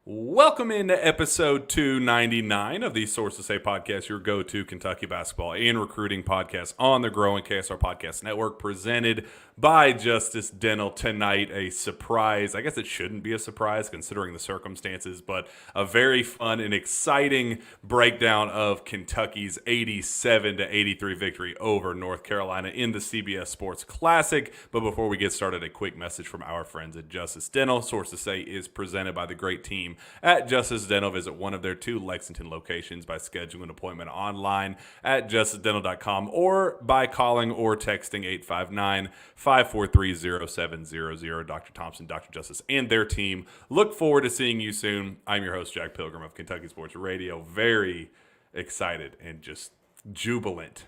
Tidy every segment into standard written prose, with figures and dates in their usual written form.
Welcome into episode 299 of the Sources Say podcast, your go-to Kentucky basketball and recruiting podcast on the growing KSR Podcast Network, presented by Justice Dental. Tonight, a surprise. I guess it shouldn't be a surprise considering the circumstances, but a very fun and exciting breakdown of Kentucky's 87-83 victory over North Carolina in the CBS Sports Classic. But before we get started, a quick message from our friends at Justice Dental. Sources Say is presented by the great team at Justice Dental. Visit one of their two Lexington locations by scheduling an appointment online at justicedental.com or by calling or texting 859-543-0700. Dr. Thompson, Dr. Justice, and their team look forward to seeing you soon. I'm your host, Jack Pilgrim of Kentucky Sports Radio. Very excited and just jubilant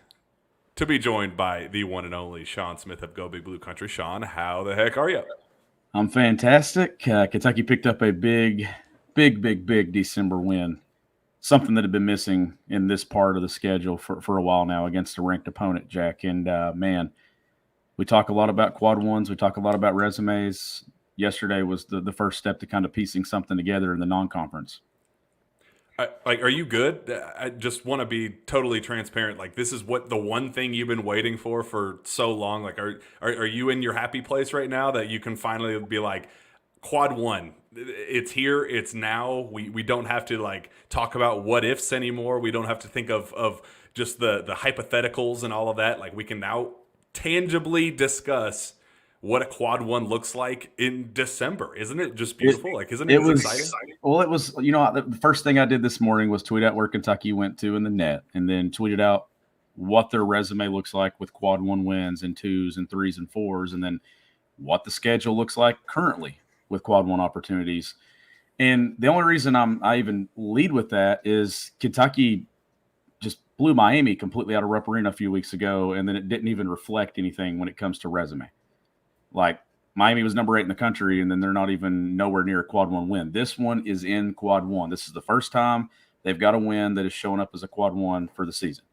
to be joined by the one and only Sean Smith of Go Big Blue Country. Sean, how the heck are you? I'm fantastic. Kentucky picked up a big December win, something that had been missing in this part of the schedule for a while now against a ranked opponent, Jack. And, man, we talk a lot about quad ones. We talk a lot about resumes. Yesterday was the first step to kind of piecing something together in the non-conference. Are you good? I just want to be totally transparent. Like, this is what the one thing you've been waiting for so long. Like, are you in your happy place right now that you can finally be like, quad one, it's here, it's now. We don't have to like talk about what ifs anymore. We don't have to think of just the hypotheticals and all of that. Like, we can now tangibly discuss what a quad one looks like in December. Isn't it just beautiful? Isn't it exciting? Well, it was, the first thing I did this morning was tweet out where Kentucky went to in the net, and then tweeted out what their resume looks like with quad one wins and twos and threes and fours, and then what the schedule looks like currently with quad one opportunities. And the only reason I even lead with that is Kentucky just blew Miami completely out of Rupp Arena a few weeks ago, and then it didn't even reflect anything when it comes to resume. Like, Miami was number 8 in the country, and then they're not even nowhere near a quad one win. This one is in quad one. This is the first time they've got a win that is showing up as a quad one for the season.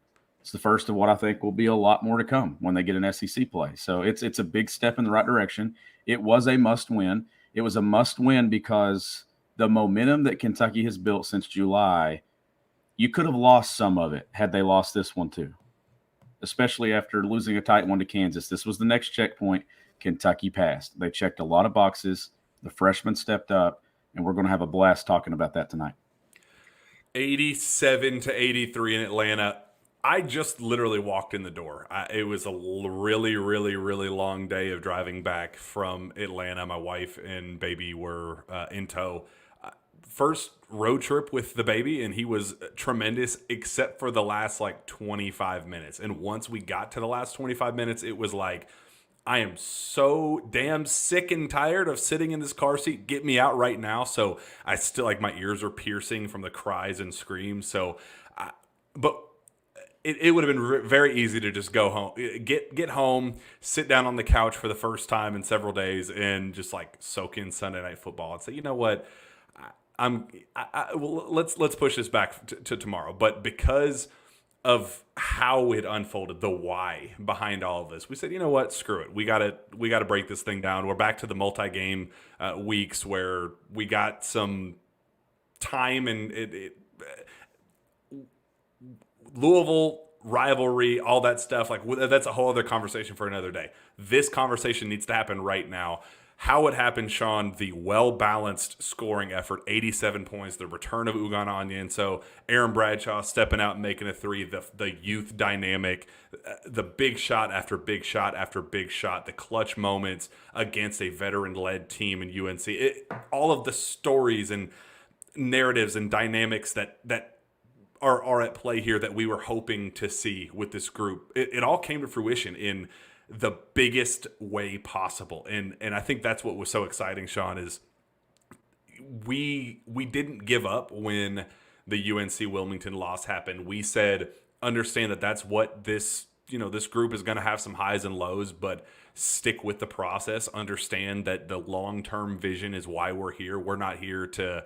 It's the first of what I think will be a lot more to come when they get an SEC play. So it's a big step in the right direction. It was a must win. It was a must win because the momentum that Kentucky has built since July, you could have lost some of it had they lost this one too, especially after losing a tight one to Kansas. This was the next checkpoint. Kentucky passed. They checked a lot of boxes. The freshmen stepped up, and we're going to have a blast talking about that tonight. 87-83 in Atlanta. I just literally walked in the door. It was a really, really, really long day of driving back from Atlanta. My wife and baby were in tow. First road trip with the baby, and he was tremendous except for the last 25 minutes. And once we got to the last 25 minutes, it was like, I am so damn sick and tired of sitting in this car seat. Get me out right now. So I still, my ears are piercing from the cries and screams. So, but it would have been very easy to just go home, get home, sit down on the couch for the first time in several days, and just soak in Sunday Night Football and say, you know what, let's push this back to tomorrow. But because of how it unfolded, the why behind all of this, we said, you know what, screw it. We got to break this thing down. We're back to the multi-game weeks where we got some time, and Louisville rivalry, all that stuff. That's a whole other conversation for another day. This conversation needs to happen right now. How it happened, Sean, the well-balanced scoring effort, 87 points, the return of Ugan Onion, so Aaron Bradshaw stepping out and making a three, the youth dynamic, the big shot after big shot after big shot, the clutch moments against a veteran-led team in UNC, all of the stories and narratives and dynamics that are at play here that we were hoping to see with this group. It all came to fruition in the biggest way possible. And I think that's what was so exciting, Sean, is we didn't give up when the UNC Wilmington loss happened. We said, understand that that's what this group is going to have some highs and lows, but stick with the process, understand that the long-term vision is why we're here. We're not here to,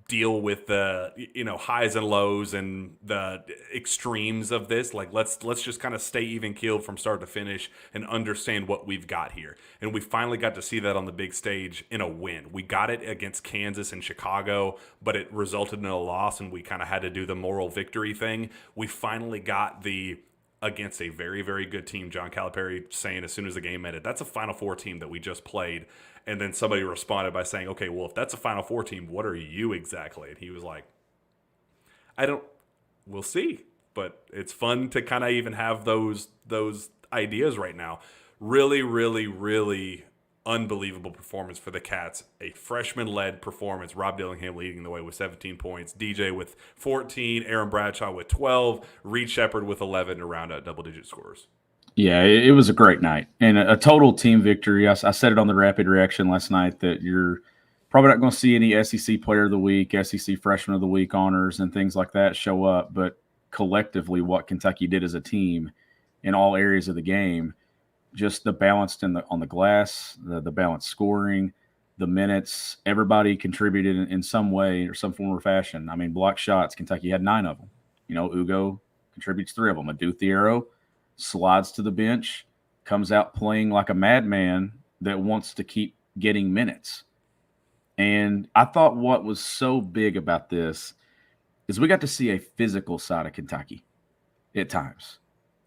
deal with the, highs and lows and the extremes of this. Like, let's just kind of stay even keeled from start to finish and understand what we've got here. And we finally got to see that on the big stage in a win. We got it against Kansas and Chicago, but it resulted in a loss, and we kind of had to do the moral victory thing. We finally got against a very, very good team. John Calipari saying as soon as the game ended, that's a Final Four team that we just played. And then somebody responded by saying, okay, well, if that's a Final Four team, what are you exactly? And he was like, we'll see. But it's fun to kind of even have those ideas right now. Really, really, really unbelievable performance for the Cats. A freshman-led performance. Rob Dillingham leading the way with 17 points. DJ with 14. Aaron Bradshaw with 12. Reed Sheppard with 11 to round out double-digit scores. Yeah, it was a great night and a total team victory. I said it on the Rapid Reaction last night that you're probably not going to see any SEC Player of the Week, SEC Freshman of the Week honors and things like that show up. But collectively, what Kentucky did as a team in all areas of the game, just the balance on the glass, the balanced scoring, the minutes, everybody contributed in some way or some form or fashion. I mean, block shots, Kentucky had 9 of them. Ugo contributes 3 of them. Adu Thiero slides to the bench, comes out playing like a madman that wants to keep getting minutes. And I thought what was so big about this is we got to see a physical side of Kentucky at times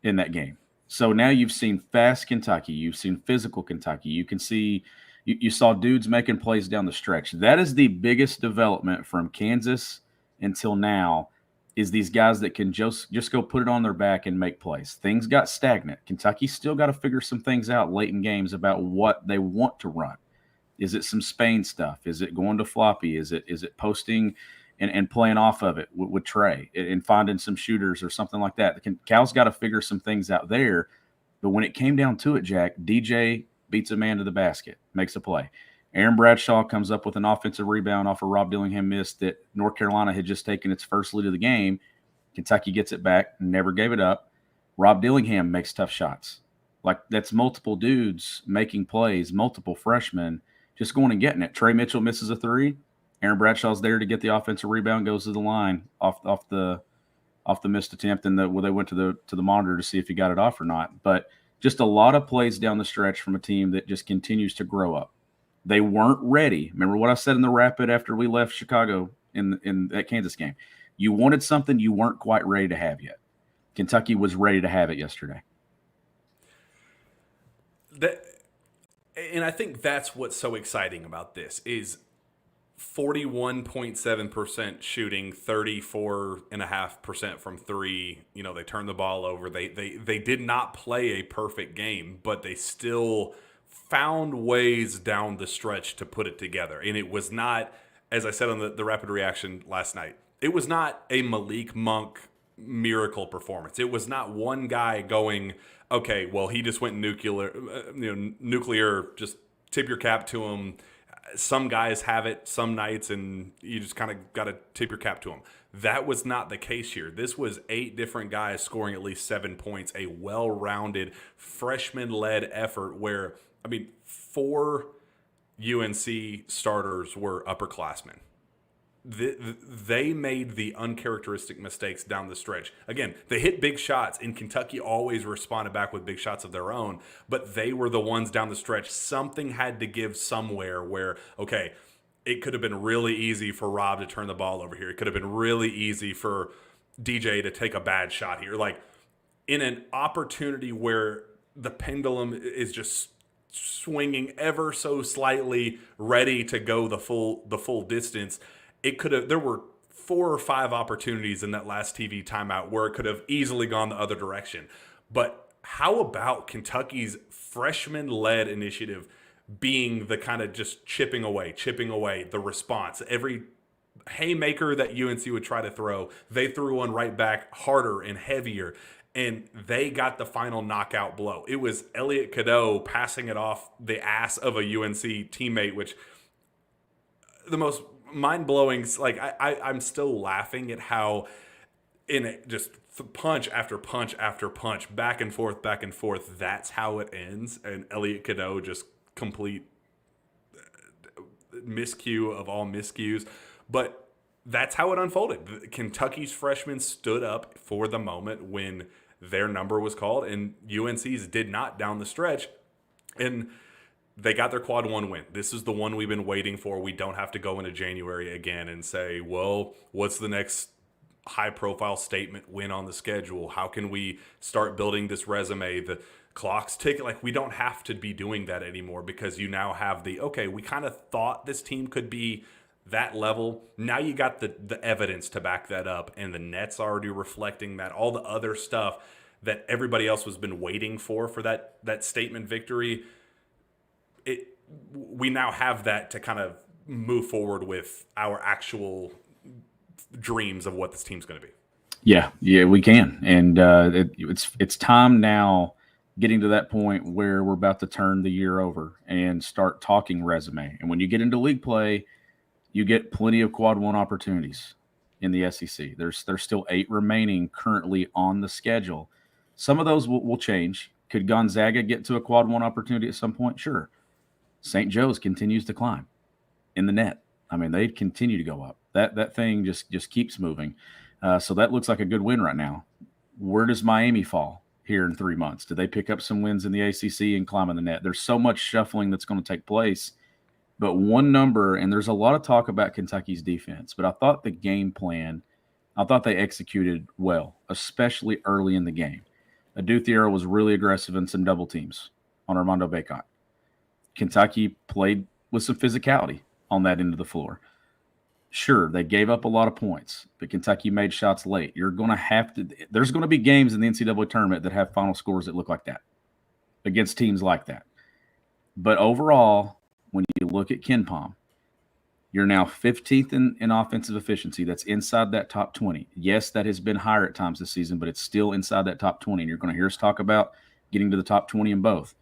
in that game. So now you've seen fast Kentucky. You've seen physical Kentucky. You can see you saw dudes making plays down the stretch. That is the biggest development from Kansas until now, is these guys that can just go put it on their back and make plays. Things got stagnant. Kentucky still got to figure some things out late in games about what they want to run. Is it some Spain stuff? Is it going to floppy? Is it posting and playing off of it with Trey and finding some shooters or something like that? Cal's got to figure some things out there. But when it came down to it, Jack, DJ beats a man to the basket, makes a play. Aaron Bradshaw comes up with an offensive rebound off a Rob Dillingham miss that North Carolina had just taken its first lead of the game. Kentucky gets it back, never gave it up. Rob Dillingham makes tough shots. Like, that's multiple dudes making plays, multiple freshmen just going and getting it. Trey Mitchell misses a 3. Aaron Bradshaw's there to get the offensive rebound, goes to the line off the missed attempt, and they went to the monitor to see if he got it off or not. But just a lot of plays down the stretch from a team that just continues to grow up. They weren't ready. Remember what I said in the Rapid after we left Chicago in that Kansas game? You wanted something you weren't quite ready to have yet. Kentucky was ready to have it yesterday. And I think that's what's so exciting about this is 41.7% shooting, 34.5% from 3. They turned the ball over. They did not play a perfect game, but they still found ways down the stretch to put it together. And it was not, as I said on the Rapid Reaction last night, it was not a Malik Monk miracle performance. It was not one guy going, okay, well, he just went nuclear, just tip your cap to him. Some guys have it some nights, and you just kind of got to tip your cap to them. That was not the case here. This was 8 different guys scoring at least 7 points, a well-rounded, freshman-led effort where, 4 UNC starters were upperclassmen. They made the uncharacteristic mistakes down the stretch. Again, they hit big shots, and Kentucky always responded back with big shots of their own, but they were the ones down the stretch. Something had to give somewhere where, okay, it could have been really easy for Rob to turn the ball over here. It could have been really easy for DJ to take a bad shot here. Like, in an opportunity where the pendulum is just swinging ever so slightly, ready to go the full distance, there were 4 or 5 opportunities in that last TV timeout where it could have easily gone the other direction. But how about Kentucky's freshman-led initiative being the kind of just chipping away the response? Every haymaker that UNC would try to throw, they threw one right back harder and heavier, and they got the final knockout blow. It was Elliot Cadeau passing it off the ass of a UNC teammate, which the most mind-blowing, like I'm still laughing at how just punch after punch after punch, back and forth, back and forth. That's how it ends. And Elliot Cadeau just complete miscue of all miscues. But that's how it unfolded. Kentucky's freshmen stood up for the moment when their number was called, and UNC's did not down the stretch. And they got their quad one win. This is the one we've been waiting for. We don't have to go into January again and say, well, what's the next high-profile statement win on the schedule? How can we start building this resume? The clock's ticking. Like, we don't have to be doing that anymore because you now have okay, we kind of thought this team could be that level. Now you got the evidence to back that up, and the net's already reflecting that. All the other stuff that everybody else was been waiting for that statement victory, we now have that to kind of move forward with our actual dreams of what this team's going to be. Yeah, we can, and it's time now, getting to that point where we're about to turn the year over and start talking resume. And when you get into league play, you get plenty of quad one opportunities in the SEC. There's still 8 remaining currently on the schedule. Some of those will change. Could Gonzaga get to a quad one opportunity at some point? Sure. St. Joe's continues to climb in the net. I mean, they continue to go up. That thing just keeps moving. So that looks like a good win right now. Where does Miami fall here in 3 months? Do they pick up some wins in the ACC and climb in the net? There's so much shuffling that's going to take place. But one number, and there's a lot of talk about Kentucky's defense, but I thought the game plan, I thought they executed well, especially early in the game. Aduthiero was really aggressive in some double teams on Armando Bacot. Kentucky played with some physicality on that end of the floor. Sure, they gave up a lot of points, but Kentucky made shots late. There's going to be games in the NCAA tournament that have final scores that look like that against teams like that. But overall, when you look at KenPom, you're now 15th in offensive efficiency. That's inside that top 20. Yes, that has been higher at times this season, but it's still inside that top 20. And you're going to hear us talk about getting to the top 20 in both.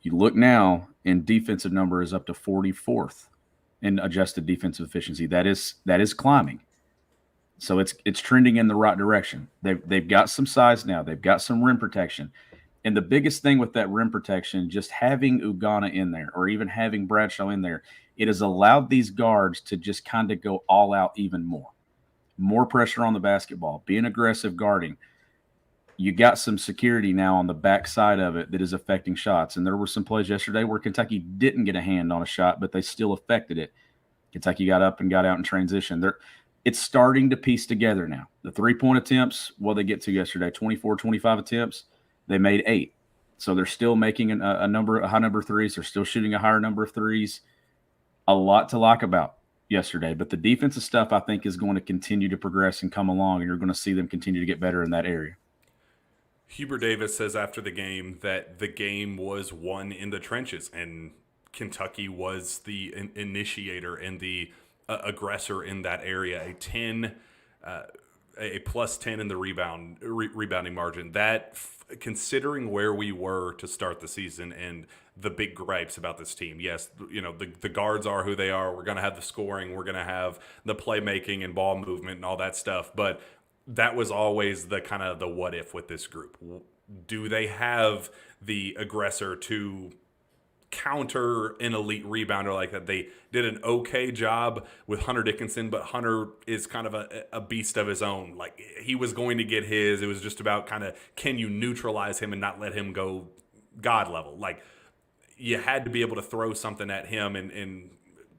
You look now, and defensive number is up to 44th in adjusted defensive efficiency. That is climbing. So it's trending in the right direction. They've got some size now. They've got some rim protection. And the biggest thing with that rim protection, just having Ugonna in there or even having Bradshaw in there, it has allowed these guards to just kind of go all out even more. More pressure on the basketball, being aggressive guarding. You got some security now on the backside of it that is affecting shots. And there were some plays yesterday where Kentucky didn't get a hand on a shot, but they still affected it. Kentucky got up and got out in transition. It's starting to piece together now. The three-point attempts, what they get to yesterday, 24, 25 attempts. They made 8. So they're still making a high number of threes. They're still shooting a higher number of threes. A lot to like about yesterday. But the defensive stuff, I think, is going to continue to progress and come along, and you're going to see them continue to get better in that area. Huber Davis says after the game that the game was won in the trenches, and Kentucky was the initiator and the aggressor in that area. A plus 10 in the rebounding margin. That, considering where we were to start the season and the big gripes about this team, yes, the guards are who they are. We're going to have the scoring. We're going to have the playmaking and ball movement and all that stuff. But that was always the kind of the what if with this group. Do they have the aggressor to counter an elite rebounder like that? They did an okay job with Hunter Dickinson, but Hunter is kind of a beast of his own. Like, he was going to get his. It was just about kind of, can you neutralize him and not let him go God level? Like, you had to be able to throw something at him and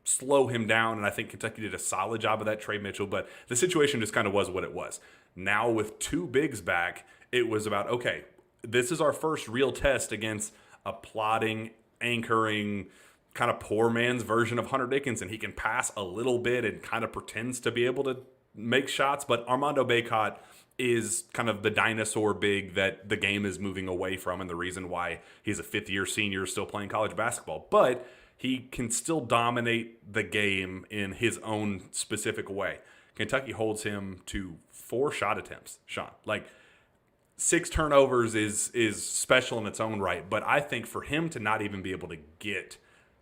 slow him down, and I think Kentucky did a solid job of that, Trey Mitchell, but the situation just kind of was what it was. Now with 2 bigs back, it was about, okay, this is our first real test against a plotting, anchoring, kind of poor man's version of Hunter Dickinson. He can pass a little bit and kind of pretends to be able to make shots, but Armando Bacot is kind of the dinosaur big that the game is moving away from, and the reason why he's a 5th-year senior still playing college basketball. But he can still dominate the game in his own specific way. Kentucky holds him to 4 shot attempts, Sean. Like, 6 turnovers is special in its own right, but I think for him to not even be able to get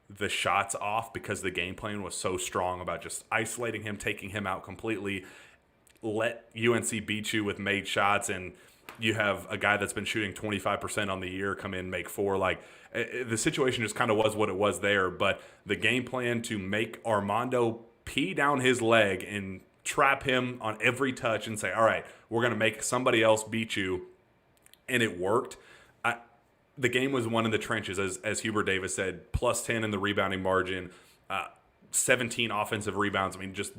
the shots off because the game plan was so strong about just isolating him, taking him out completely, let UNC beat you with made shots, and you have a guy that's been shooting 25% on the year come in, make 4. Like, the situation just kind of was what it was there. But the game plan to make Armando pee down his leg and trap him on every touch and say, all right, we're going to make somebody else beat you, and it worked. The game was won in the trenches, as Hubert Davis said, plus 10 in the rebounding margin, 17 offensive rebounds. I mean, just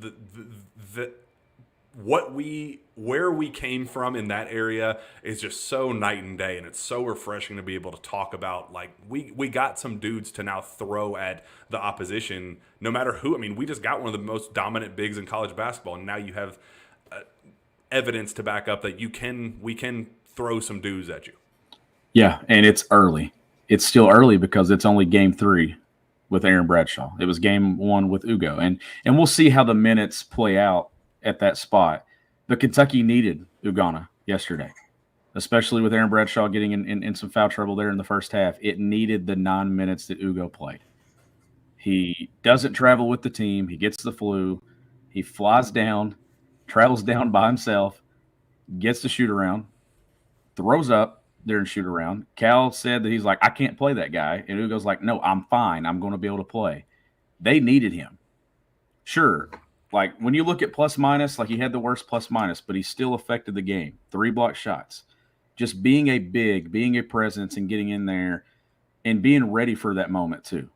where we came from in that area is just so night and day, and it's so refreshing to be able to talk about. Like, we got some dudes to now throw at the opposition, no matter who. I mean, we just got one of the most dominant bigs in college basketball, and now you have evidence to back up that we can throw some dudes at you. Yeah, and it's early. It's still early because it's only game 3 with Aaron Bradshaw. It was game 1 with Ugo, and we'll see how the minutes play out at that spot. But Kentucky needed Ugonna yesterday, especially with Aaron Bradshaw getting in some foul trouble there in the first half. It needed the 9 minutes that Ugo played. He doesn't travel with the team. He gets the flu. He flies down, travels down by himself, gets the shoot around, throws up there and shoot around. Cal said that he's like, I can't play that guy. And Ugo's like, no, I'm fine. I'm going to be able to play. They needed him. Sure. Like, when you look at plus minus, like, he had the worst plus minus, but he still affected the game. 3 block shots. Just being a big, being a presence and getting in there and being ready for that moment too.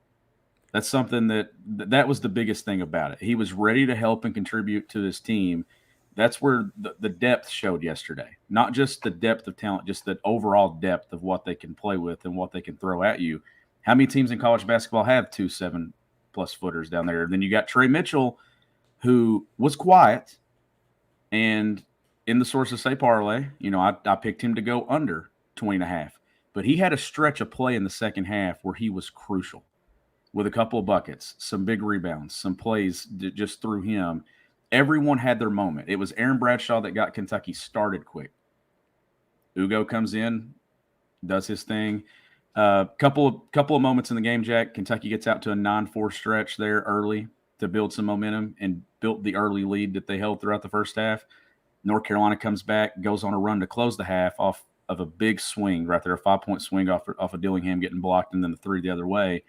That's something that was the biggest thing about it. He was ready to help and contribute to this team. That's where the depth showed yesterday. Not just the depth of talent, just the overall depth of what they can play with and what they can throw at you. How many teams in college basketball have 2 7+ footers down there? Then you got Trey Mitchell, who was quiet, and in the sources say parlay, I picked him to go under 20.5. But he had a stretch of play in the second half where he was crucial with a couple of buckets, some big rebounds, some plays just through him. Everyone had their moment. It was Aaron Bradshaw that got Kentucky started quick. Ugo comes in, does his thing. Couple of moments in the game, Jack. Kentucky gets out to a 9-4 stretch there early to build some momentum and built the early lead that they held throughout the first half. North Carolina comes back, goes on a run to close the half off of a big swing right there, a 5-point swing off of Dillingham getting blocked and then the 3 the other way.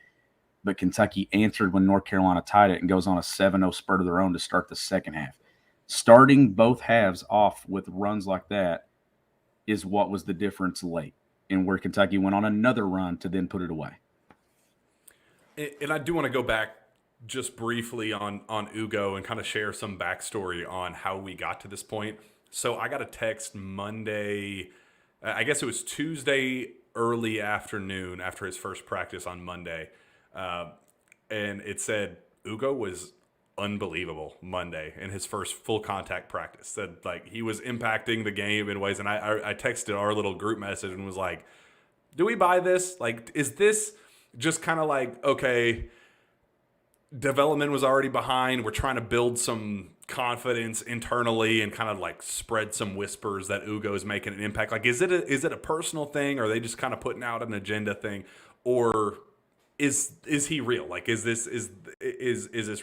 But Kentucky answered when North Carolina tied it and goes on a 7-0 spurt of their own to start the second half. Starting both halves off with runs like that is what was the difference late, and where Kentucky went on another run to then put it away. And I do want to go back just briefly on Ugo and kind of share some backstory on how we got to this point. So I got a text Monday, I guess it was Tuesday early afternoon after his first practice on Monday. And it said Ugo was unbelievable Monday in his first full contact practice. Said, like, he was impacting the game in ways. And I texted our little group message and was like, do we buy this? Like, is this just kind of like, okay, development was already behind. We're trying to build some confidence internally and kind of like spread some whispers that Ugo is making an impact. Like, is it a personal thing, or are they just kind of putting out an agenda thing, or is he real? Like, is this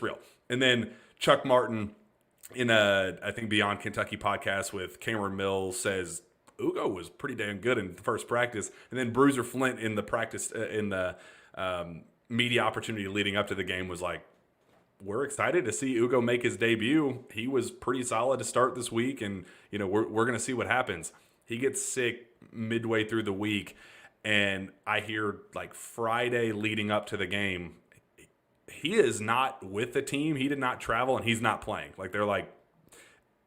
real? And then Chuck Martin in I think Beyond Kentucky podcast with Cameron Mills says Ugo was pretty damn good in the first practice. And then Bruiser Flint in the practice in the media opportunity leading up to the game was like, we're excited to see Ugo make his debut. He was pretty solid to start this week, and we're going to see what happens. He gets sick midway through the week, and I hear like Friday leading up to the game, he is not with the team. He did not travel, and he's not playing. Like, they're like,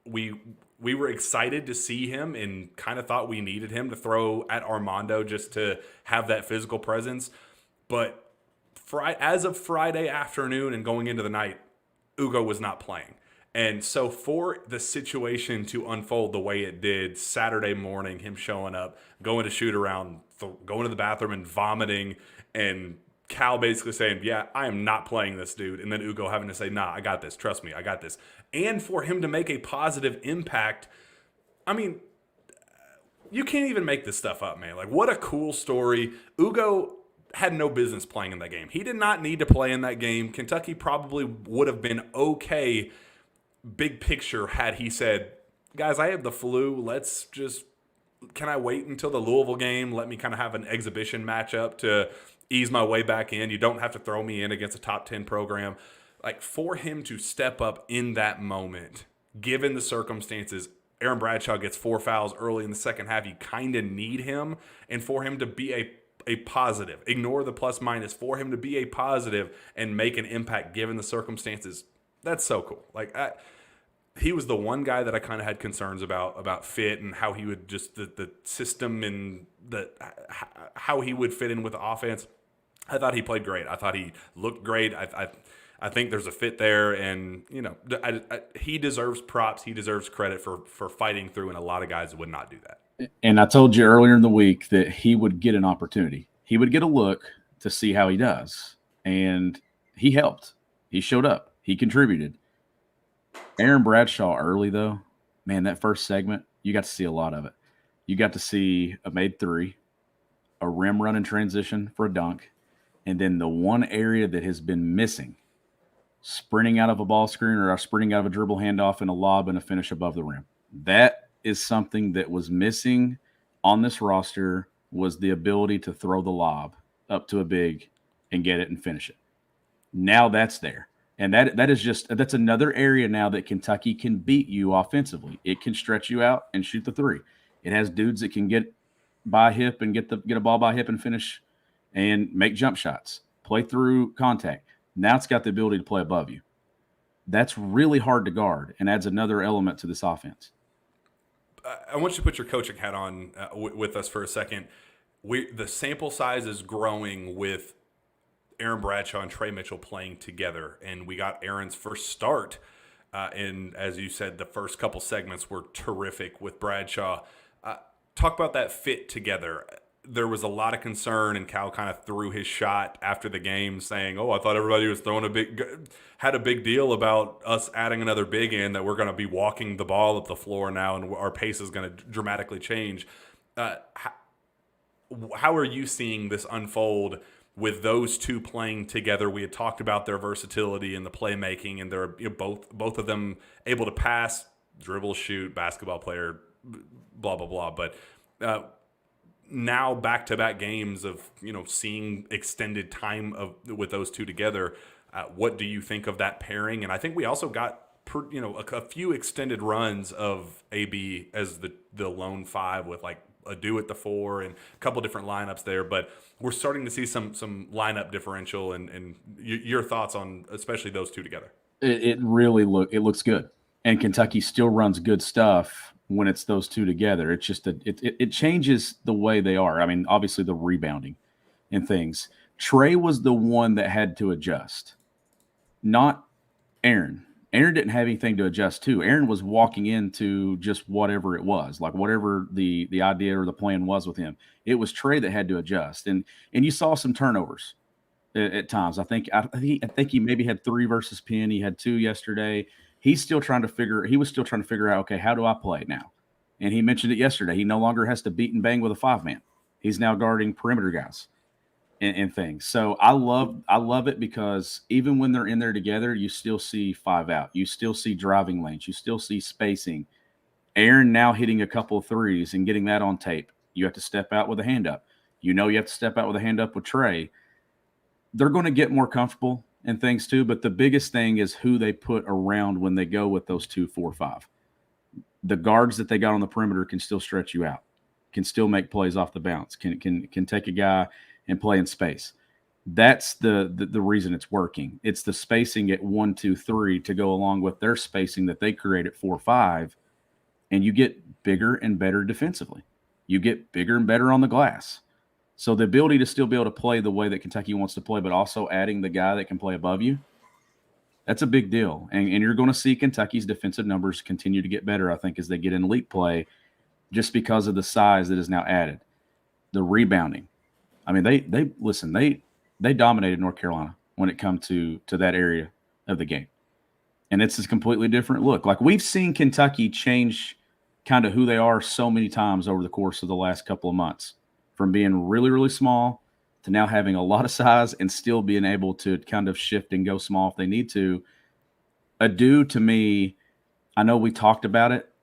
we were excited to see him and kind of thought we needed him to throw at Armando just to have that physical presence. But as of Friday afternoon and going into the night, Ugo was not playing. And so for the situation to unfold the way it did Saturday morning, him showing up, going to shoot around, going to the bathroom and vomiting, and Cal basically saying, yeah, I am not playing this dude. And then Ugo having to say, nah, I got this. Trust me, I got this. And for him to make a positive impact, I mean, you can't even make this stuff up, man. Like, what a cool story. Ugo had no business playing in that game. He did not need to play in that game. Kentucky probably would have been okay, big picture, had he said, guys, I have the flu. Can I wait until the Louisville game? Let me kind of have an exhibition matchup to ease my way back in. You don't have to throw me in against a top 10 program. Like, for him to step up in that moment, given the circumstances, Aaron Bradshaw gets 4 fouls early in the second half. You kind of need him. And for him to be a positive, ignore the plus minus, for him to be a positive and make an impact given the circumstances, that's so cool. Like, he was the one guy that I kind of had concerns about fit and how he would just the system and how he would fit in with the offense. I thought he played great. I thought he looked great. I think there's a fit there, and he deserves props. He deserves credit for fighting through, and a lot of guys would not do that. And I told you earlier in the week that he would get an opportunity. He would get a look to see how he does, and he helped. He showed up. He contributed. Aaron Bradshaw early, though, man, that first segment, you got to see a lot of it. You got to see a made three, a rim run in transition for a dunk, and then the one area that has been missing, sprinting out of a ball screen or sprinting out of a dribble handoff and a lob and a finish above the rim. That is something that was missing on this roster, was the ability to throw the lob up to a big and get it and finish it. Now that's there. And that's another area now that Kentucky can beat you offensively. It can stretch you out and shoot the three. It has dudes that can get by hip and get a ball by hip and finish and make jump shots, play through contact. Now it's got the ability to play above you. That's really hard to guard and adds another element to this offense. I want you to put your coaching hat on with us for a second. The sample size is growing with Aaron Bradshaw and Trey Mitchell playing together, and we got Aaron's first start. And as you said, the first couple segments were terrific with Bradshaw. Talk about that fit together. There was a lot of concern, and Cal kind of threw his shot after the game saying, I thought everybody was had a big deal about us adding another big in, that we're going to be walking the ball up the floor now and our pace is going to dramatically change. How are you seeing this unfold with those two playing together? We had talked about their versatility and the playmaking, and they're both of them able to pass, dribble, shoot, basketball player, blah, blah, blah. But now back-to-back games of seeing extended time with those two together. What do you think of that pairing? And I think we also got a few extended runs of AB as the lone five with like Adu at the 4 and a couple different lineups there. But we're starting to see some lineup differential, and your thoughts on especially those two together. It really looks good, and Kentucky still runs good stuff when it's those two together. It's just it changes the way they are. I mean, obviously the rebounding and things. Trey was the one that had to adjust, not Aaron. Aaron didn't have anything to adjust to. Aaron was walking into just whatever it was, like whatever the idea or the plan was with him. It was Trey that had to adjust, and you saw some turnovers at times. I think he maybe had 3 versus Penn. He had 2 yesterday. He was still trying to figure out, okay, how do I play now? And he mentioned it yesterday. He no longer has to beat and bang with a 5-man. He's now guarding perimeter guys and things. So I love it because even when they're in there together, you still see 5 out. You still see driving lanes. You still see spacing. Aaron now hitting a couple of threes and getting that on tape. You have to step out with a hand up. You have to step out with a hand up with Trey. They're going to get more comfortable and things too, but the biggest thing is who they put around when they go with those 2, 4, 5. The guards that they got on the perimeter can still stretch you out, can still make plays off the bounce, can take a guy and play in space. That's the reason it's working. It's the spacing at 1, 2, 3 to go along with their spacing that they create at 4, 5, and you get bigger and better defensively. You get bigger and better on the glass. So the ability to still be able to play the way that Kentucky wants to play, but also adding the guy that can play above you, that's a big deal. And you're going to see Kentucky's defensive numbers continue to get better, I think, as they get in elite play, just because of the size that is now added. The rebounding. I mean, they dominated North Carolina when it comes to that area of the game. And it's a completely different look. Like, we've seen Kentucky change kind of who they are so many times over the course of the last couple of months, from being really, really small to now having a lot of size and still being able to kind of shift and go small if they need to. Adu, to me, I know we talked about it,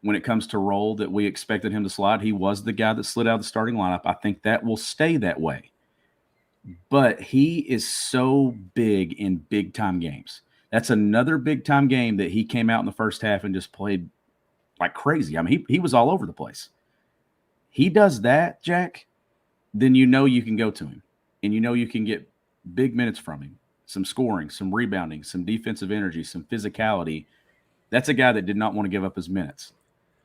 when it comes to role that we expected him to slide. He was the guy that slid out of the starting lineup. I think that will stay that way. But he is so big in big-time games. That's another big-time game that he came out in the first half and just played like crazy. I mean, he was all over the place. He does that, Jack, then you know you can go to him. And you know you can get big minutes from him, some scoring, some rebounding, some defensive energy, some physicality. That's a guy that did not want to give up his minutes.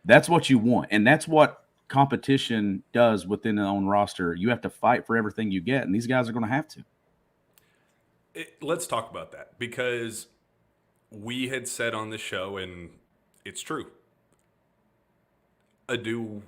That's what you want. And that's what competition does within their own roster. You have to fight for everything you get, and these guys are going to have to. Let's talk about that, because we had said on the show, and it's true, Adu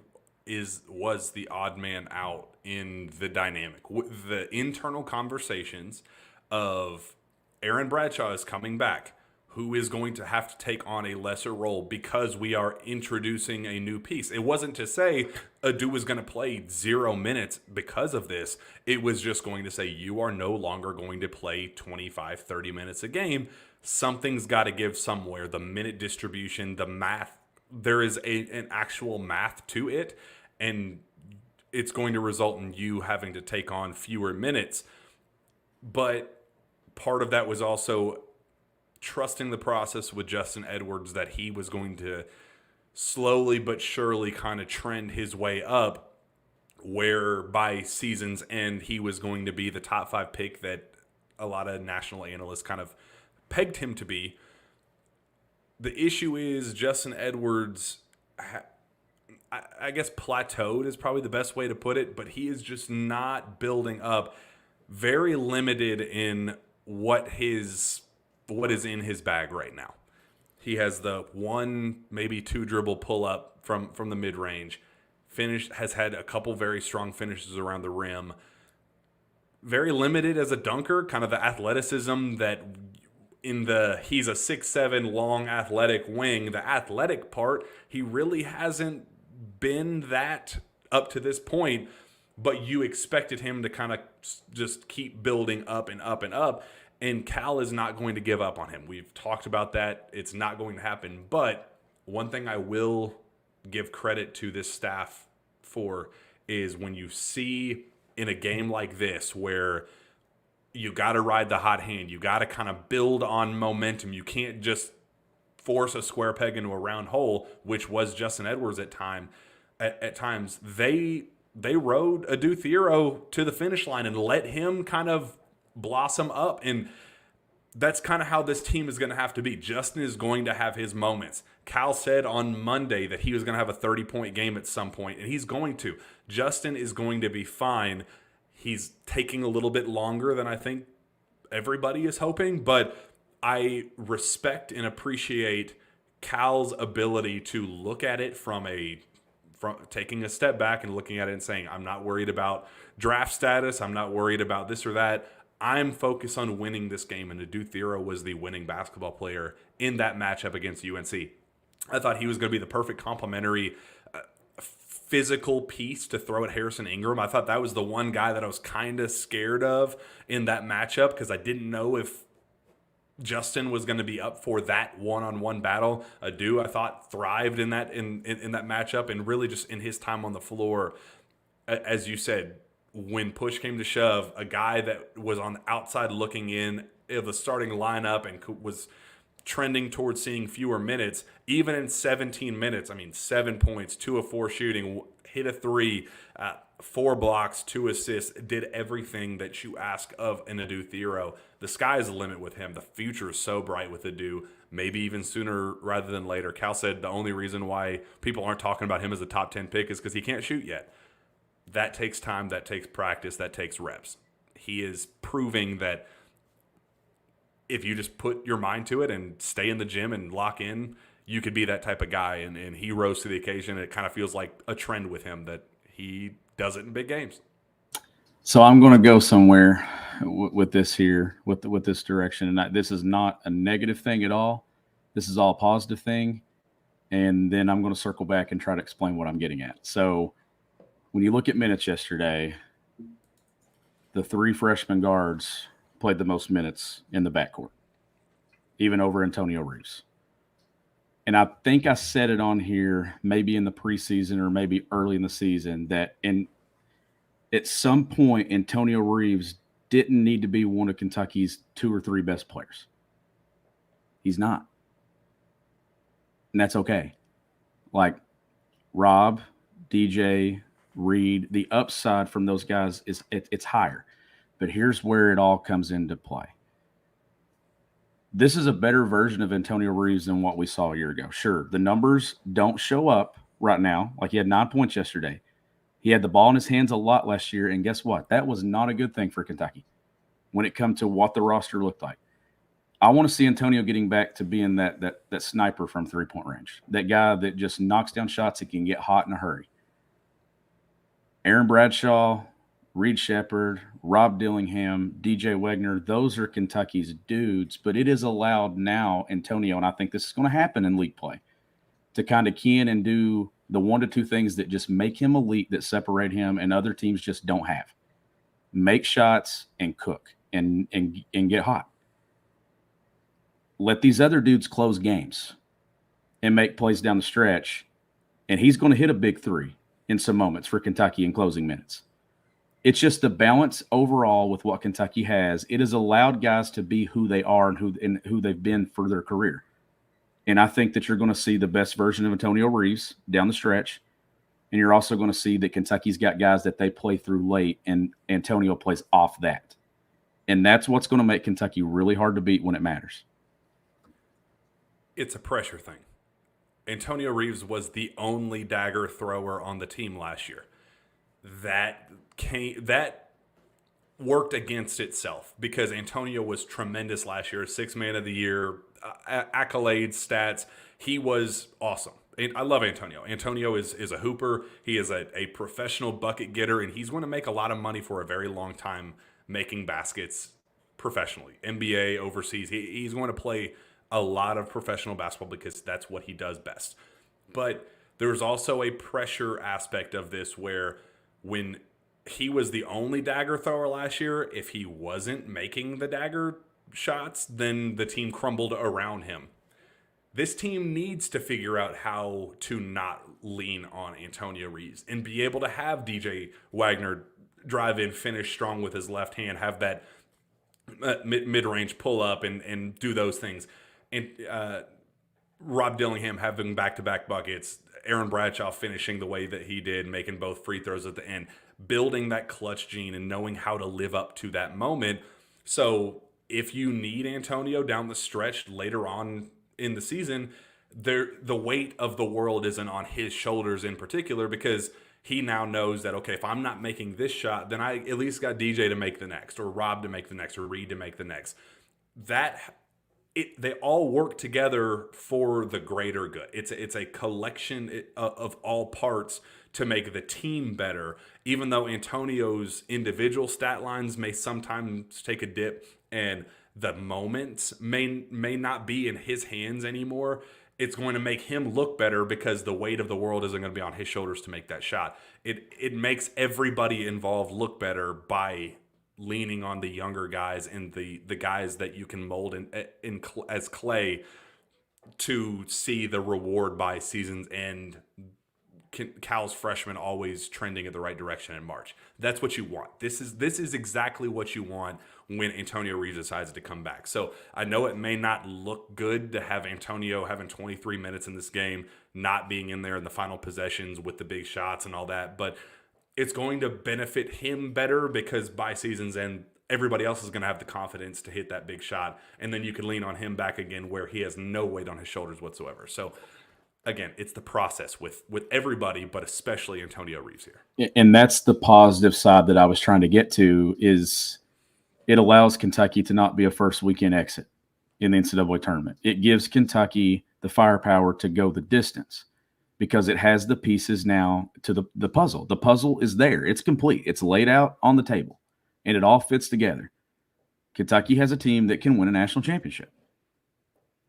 was the odd man out in the dynamic. The internal conversations of Aaron Bradshaw is coming back, who is going to have to take on a lesser role because we are introducing a new piece. It wasn't to say Adu was going to play 0 minutes because of this. It was just going to say you are no longer going to play 25, 30 minutes a game. Something's got to give somewhere. The minute distribution, the math, there is an actual math to it, and it's going to result in you having to take on fewer minutes. But part of that was also trusting the process with Justin Edwards, that he was going to slowly but surely kind of trend his way up, where by season's end he was going to be the top 5 pick that a lot of national analysts kind of pegged him to be. The issue is Justin Edwards, I guess plateaued is probably the best way to put it, but he is just not building up. Very limited in what is in his bag right now. He has the 1, maybe 2 dribble pull up from the mid range. Has had a couple very strong finishes around the rim. Very limited as a dunker, kind of the athleticism that he's a 6'7" long athletic wing. The athletic part, he really hasn't been that up to this point, but you expected him to kind of just keep building up and up and up. And Cal is not going to give up on him. We've talked about that. It's not going to happen. But one thing I will give credit to this staff for is when you see in a game like this where you got to ride the hot hand, you got to kind of build on momentum. You can't just force a square peg into a round hole, which was Justin Edwards at times. They rode Adu Thiero to the finish line and let him kind of blossom up, and that's kind of how this team is going to have to be. Justin is going to have his moments. Cal said on Monday that he was going to have a 30-point game at some point, and he's going to. Justin is going to be fine. He's taking a little bit longer than I think everybody is hoping, but I respect and appreciate Cal's ability to look at it from taking a step back and looking at it and saying, I'm not worried about draft status. I'm not worried about this or that. I'm focused on winning this game, and Adu Thiero was the winning basketball player in that matchup against UNC. I thought he was going to be the perfect complementary physical piece to throw at Harrison Ingram. I thought that was the one guy that I was kind of scared of in that matchup because I didn't know if Justin was going to be up for that one-on-one battle. Adu, I thought, thrived in that matchup, and really just in his time on the floor, as you said, when push came to shove, a guy that was on the outside looking in of the starting lineup and was trending towards seeing fewer minutes, even in 17 minutes, 7 points, 2 of 4 shooting, hit a 3, 4 blocks, 2 assists, did everything that you ask of an Adu Thiero. The sky's the limit with him. The future is so bright with Adu, maybe even sooner rather than later. Cal said the only reason why people aren't talking about him as a top 10 pick is because he can't shoot yet. That takes time, that takes practice, that takes reps. He is proving that if you just put your mind to it and stay in the gym and lock in, you could be that type of guy. And he rose to the occasion. It kind of feels like a trend with him that he does it in big games. So I'm going to go somewhere with this here, with this direction. And this is not a negative thing at all. This is all a positive thing. And then I'm going to circle back and try to explain what I'm getting at. So when you look at minutes yesterday, the 3 freshman guards played the most minutes in the backcourt, even over Antonio Reeves. And I think I said it on here maybe in the preseason or maybe early in the season that at some point Antonio Reeves didn't need to be one of Kentucky's 2 or 3 best players. He's not. And that's okay. Like Rob, DJ, Reed, the upside from those guys it's higher. But here's where it all comes into play. This is a better version of Antonio Reeves than what we saw a year ago. Sure, the numbers don't show up right now. Like he had 9 points yesterday. He had the ball in his hands a lot last year, and guess what? That was not a good thing for Kentucky when it comes to what the roster looked like. I want to see Antonio getting back to being that sniper from 3-point range, that guy that just knocks down shots and can get hot in a hurry. Aaron Bradshaw, Reed Sheppard, Rob Dillingham, DJ Wagner, those are Kentucky's dudes, but it is allowed now, Antonio, and I think this is going to happen in league play, to kind of key in and do the 1 to 2 things that just make him elite, that separate him and other teams just don't have. Make shots and cook and get hot. Let these other dudes close games and make plays down the stretch, and he's going to hit a big 3 in some moments for Kentucky in closing minutes. It's just the balance overall with what Kentucky has. It has allowed guys to be who they are and who they've been for their career. And I think that you're going to see the best version of Antonio Reeves down the stretch. And you're also going to see that Kentucky's got guys that they play through late, and Antonio plays off that. And that's what's going to make Kentucky really hard to beat when it matters. It's a pressure thing. Antonio Reeves was the only dagger thrower on the team last year. That worked against itself because Antonio was tremendous last year, 6th man of the year, accolades, stats. He was awesome. I love Antonio. Antonio is a hooper. He is a professional bucket getter, and he's going to make a lot of money for a very long time making baskets professionally. NBA, overseas. He's going to play a lot of professional basketball because that's what he does best. But there's also a pressure aspect of this where when he was the only dagger thrower last year, if he wasn't making the dagger shots, then the team crumbled around him. This team needs to figure out how to not lean on Antonio Reeves and be able to have DJ Wagner drive in, finish strong with his left hand, have that mid-range pull up and do those things. And Rob Dillingham having back-to-back buckets, Aaron Bradshaw finishing the way that he did, making both free throws at the end, building that clutch gene and knowing how to live up to that moment. So if you need Antonio down the stretch later on in the season, the weight of the world isn't on his shoulders in particular because he now knows that, okay, if I'm not making this shot, then I at least got DJ to make the next, or Rob to make the next, or Reed to make the next. They all work together for the greater good. It's a collection of all parts to make the team better, even though Antonio's individual stat lines may sometimes take a dip and the moments may not be in his hands anymore. It's going to make him look better because the weight of the world isn't going to be on his shoulders to make that shot. It makes everybody involved look better by leaning on the younger guys and the guys that you can mold as clay to see the reward by season's end. Cal's freshmen always trending in the right direction in March. That's what you want. This is exactly what you want when Antonio Reeves decides to come back. So I know it may not look good to have Antonio having 23 minutes in this game, not being in there in the final possessions with the big shots and all that, but it's going to benefit him better because by season's end, everybody else is going to have the confidence to hit that big shot, and then you can lean on him back again where he has no weight on his shoulders whatsoever. So again, it's the process with everybody, but especially Antonio Reeves here. And that's the positive side that I was trying to get to, is it allows Kentucky to not be a first weekend exit in the NCAA tournament. It gives Kentucky the firepower to go the distance because it has the pieces now to the puzzle. The puzzle is there. It's complete. It's laid out on the table, and it all fits together. Kentucky has a team that can win a national championship.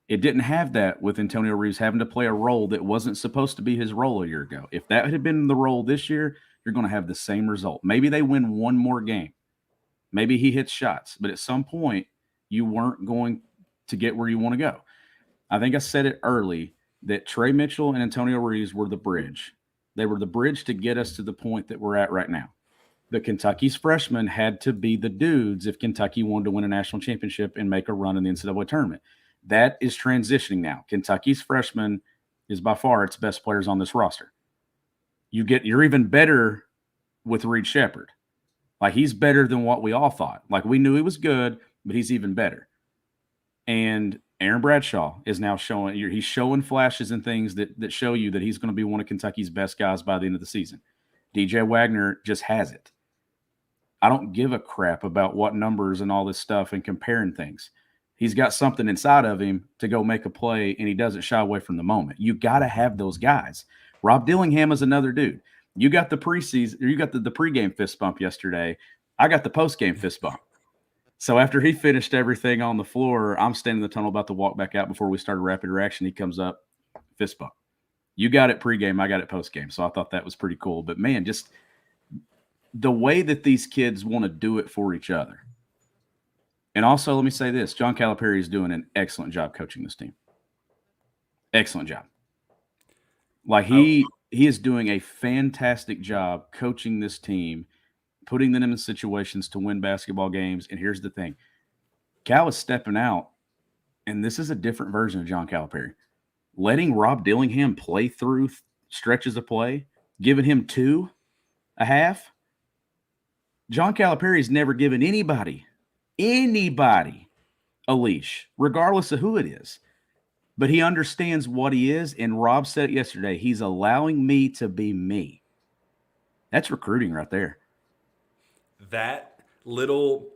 It didn't have that with Antonio Reeves having to play a role that wasn't supposed to be his role a year ago. If that had been the role this year, you're going to have the same result. Maybe they win one more game. Maybe he hits shots, but at some point you weren't going to get where you want to go. I think I said it early. that Trey Mitchell and Antonio Reeves were the bridge. They were the bridge to get us to the point that we're at right now. But Kentucky's freshmen had to be the dudes if Kentucky wanted to win a national championship and make a run in the NCAA tournament. That is transitioning now. Kentucky's freshman is by far its best players on this roster. You're even better with Reed Sheppard. Like, he's better than what we all thought. Like, we knew he was good, but he's even better. And Aaron Bradshaw is now he's showing flashes and things that show you that he's going to be one of Kentucky's best guys by the end of the season. DJ Wagner just has it. I don't give a crap about what numbers and all this stuff and comparing things. He's got something inside of him to go make a play, and he doesn't shy away from the moment. You got to have those guys. Rob Dillingham is another dude. You got the preseason, or you got the pregame fist bump yesterday. I got the postgame fist bump. So after he finished everything on the floor, I'm standing in the tunnel about to walk back out before we started rapid reaction. He comes up, fist bump. You got it pregame, I got it postgame. So I thought that was pretty cool. But, man, just the way that these kids want to do it for each other. And also, let me say this. John Calipari is doing an excellent job coaching this team. Excellent job. Like, he is doing a fantastic job coaching this team, putting them in situations to win basketball games. And here's the thing. Cal is stepping out, and this is a different version of John Calipari. Letting Rob Dillingham play through stretches of play, giving him 2.5. John Calipari's never given anybody a leash, regardless of who it is. But he understands what he is, and Rob said it yesterday. He's allowing me to be me. That's recruiting right there. That little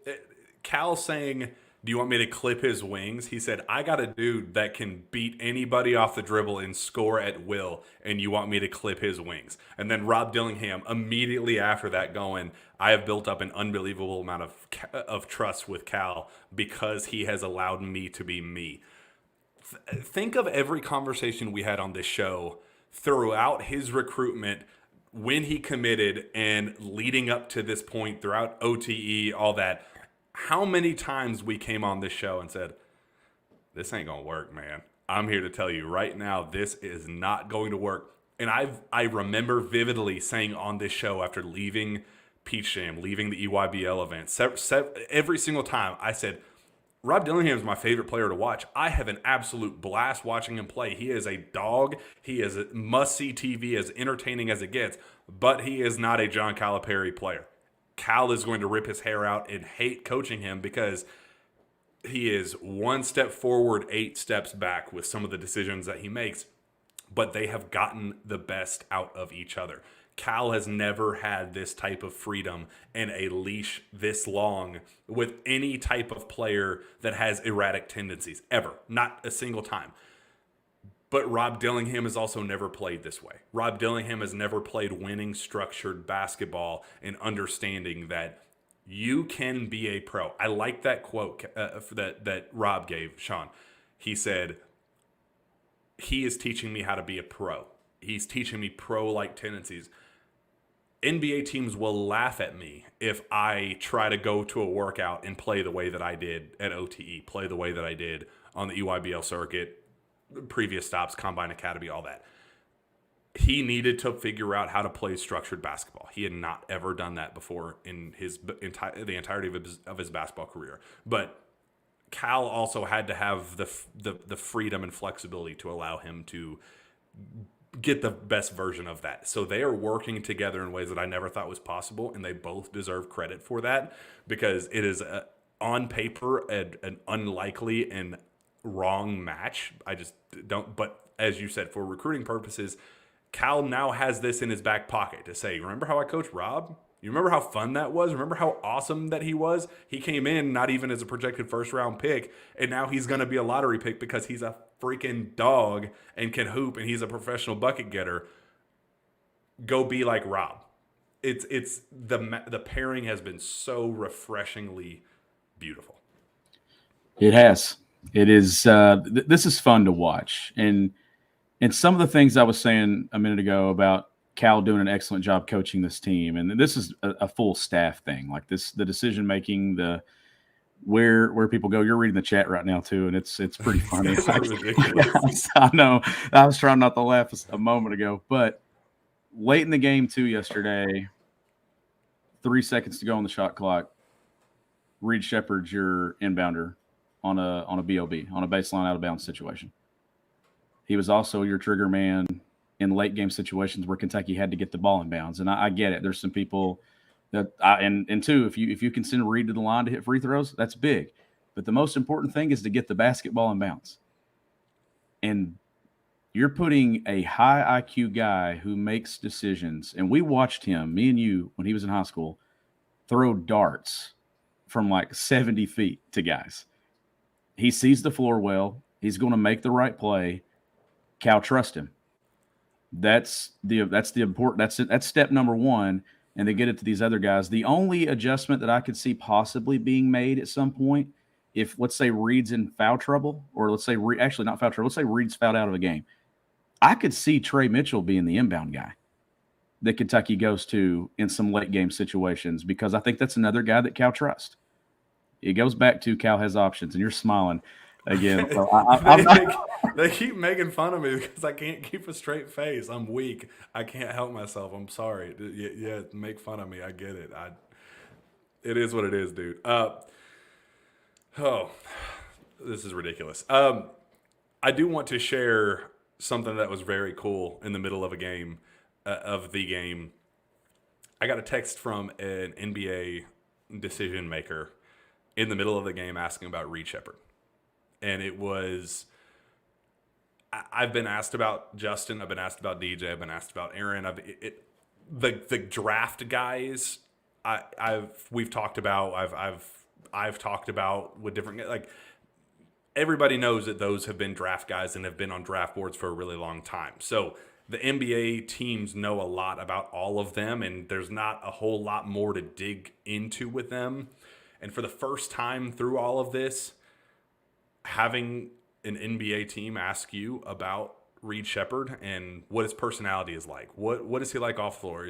Cal saying, do you want me to clip his wings? He said, I got a dude that can beat anybody off the dribble and score at will, and you want me to clip his wings. And then Rob Dillingham immediately after that going, I have built up an unbelievable amount of trust with Cal because he has allowed me to be me. Think of every conversation we had on this show throughout his recruitment, when he committed and leading up to this point, throughout OTE, all that. How many times we came on this show and said, this ain't going to work, man. I'm here to tell you right now, this is not going to work. And I remember vividly saying on this show after leaving Peach Jam, leaving the EYBL event, every single time I said, Rob Dillingham is my favorite player to watch. I have an absolute blast watching him play. He is a dog. He is a must-see TV, as entertaining as it gets, but he is not a John Calipari player. Cal is going to rip his hair out and hate coaching him because he is one step forward, 8 steps back with some of the decisions that he makes, but they have gotten the best out of each other. Cal has never had this type of freedom and a leash this long with any type of player that has erratic tendencies, ever. Not a single time. But Rob Dillingham has also never played this way. Rob Dillingham has never played winning, structured basketball and understanding that you can be a pro. I like that quote that Rob gave, Sean. He said, he is teaching me how to be a pro. He's teaching me pro-like tendencies. NBA teams will laugh at me if I try to go to a workout and play the way that I did at OTE, play the way that I did on the EYBL circuit, previous stops, Combine Academy, all that. He needed to figure out how to play structured basketball. He had not ever done that before in the entirety of his basketball career. But Cal also had to have the freedom and flexibility to allow him to get the best version of that. So they are working together in ways that I never thought was possible, and they both deserve credit for that because it is on paper an unlikely and wrong match. I just don't. But as you said, for recruiting purposes, Cal now has this in his back pocket to say, remember how I coached Rob? You remember how fun that was? Remember how awesome that he was? He came in not even as a projected first-round pick, and now he's going to be a lottery pick because he's a freaking dog and can hoop, and he's a professional bucket getter. Go be like Rob. It's the pairing has been so refreshingly beautiful. It has. It is. This is fun to watch, and some of the things I was saying a minute ago about Cal doing an excellent job coaching this team, and this is a full staff thing. Like this, the decision making, where people go. You're reading the chat right now too, and it's pretty funny. It's ridiculous. I know. I was trying not to laugh a moment ago, but late in the game too yesterday, 3 seconds to go on the shot clock. Reed Sheppard's your inbounder on a BOB, on a baseline out of bounds situation. He was also your trigger man in late game situations where Kentucky had to get the ball in bounds. And I get it. There's some people that and two, if you can send Reed to the line to hit free throws, that's big. But the most important thing is to get the basketball in bounds. And you're putting a high IQ guy who makes decisions. And we watched him, me and you, when he was in high school, throw darts from like 70 feet to guys. He sees the floor well. He's going to make the right play. Cal, trust him. That's important. That's step number one. And they get it to these other guys. The only adjustment that I could see possibly being made at some point, if let's say Reed's in foul trouble, or let's say actually not foul trouble, let's say Reed's fouled out of a game, I could see Trey Mitchell being the inbound guy that Kentucky goes to in some late game situations, because I think that's another guy that Cal trusts. It goes back to Cal has options, and you're smiling again. So they keep making fun of me because I can't keep a straight face. I'm weak. I can't help myself. I'm sorry. Yeah, make fun of me. I get it. It is what it is, dude. This is ridiculous. I do want to share something that was very cool in the middle of a game, of the game. I got a text from an NBA decision maker in the middle of the game asking about Reed Sheppard. And it was, I've been asked about Justin, I've been asked about DJ, I've been asked about Aaron. The draft guys we've talked about, I've talked about with different, like, everybody knows that those have been draft guys and have been on draft boards for a really long time. So the NBA teams know a lot about all of them, and there's not a whole lot more to dig into with them. And for the first time through all of this, having an NBA team ask you about Reed Sheppard and what his personality is like, what is he like off floor?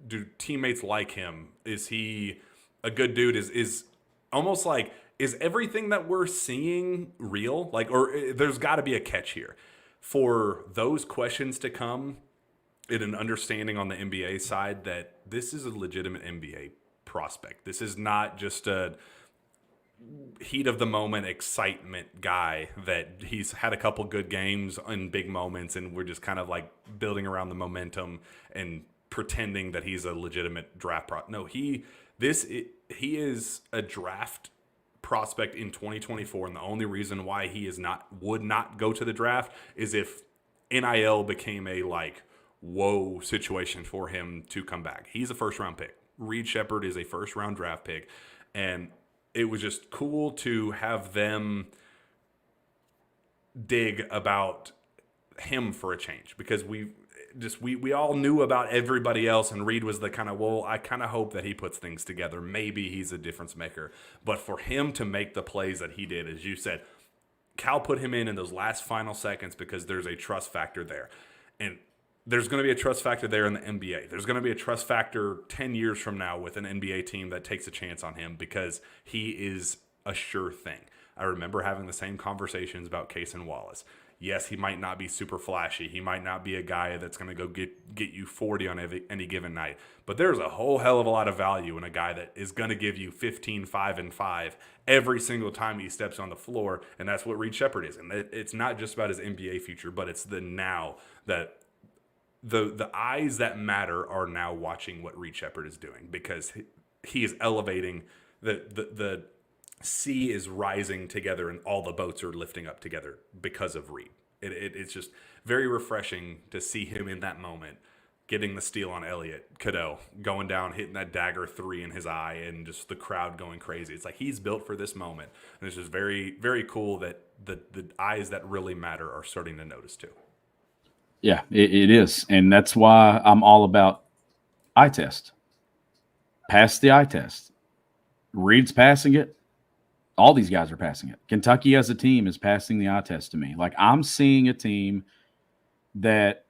Do teammates like him? Is he a good dude? Is almost like, is everything that we're seeing real? Like, or there's got to be a catch here. For those questions to come in an understanding on the NBA side that this is a legitimate NBA prospect. This is not just a heat of the moment excitement guy that he's had a couple good games in big moments and we're just kind of like building around the momentum and pretending that he's a legitimate draft No, he is a draft prospect in 2024, and the only reason why he would not go to the draft is if NIL became a like whoa situation for him to come back. He's a first round pick. Reed Sheppard is a first round draft pick, and it was just cool to have them dig about him for a change, because we all knew about everybody else, and Reed was the kind of, well, I kind of hope that he puts things together. Maybe he's a difference maker. But for him to make the plays that he did, as you said, Cal put him in those last final seconds because there's a trust factor there. And there's going to be a trust factor there in the NBA. There's going to be a trust factor 10 years from now with an NBA team that takes a chance on him because he is a sure thing. I remember having the same conversations about Case and Wallace. Yes, he might not be super flashy. He might not be a guy that's going to go get you 40 on any given night. But there's a whole hell of a lot of value in a guy that is going to give you 15, 5, and 5 every single time he steps on the floor. And that's what Reed Sheppard is. And it's not just about his NBA future, but it's the now that the eyes that matter are now watching what Reed Sheppard is doing, because he is elevating the sea is rising together and all the boats are lifting up together because of Reed. It's just very refreshing to see him in that moment, getting the steal on Elliott Cadeau, going down, hitting that dagger 3 in his eye, and just the crowd going crazy. It's like he's built for this moment. And it's just very, very cool that the eyes that really matter are starting to notice too. Yeah, it is. And that's why I'm all about eye test. Pass the eye test. Reed's passing it. All these guys are passing it. Kentucky as a team is passing the eye test to me. Like, I'm seeing a team that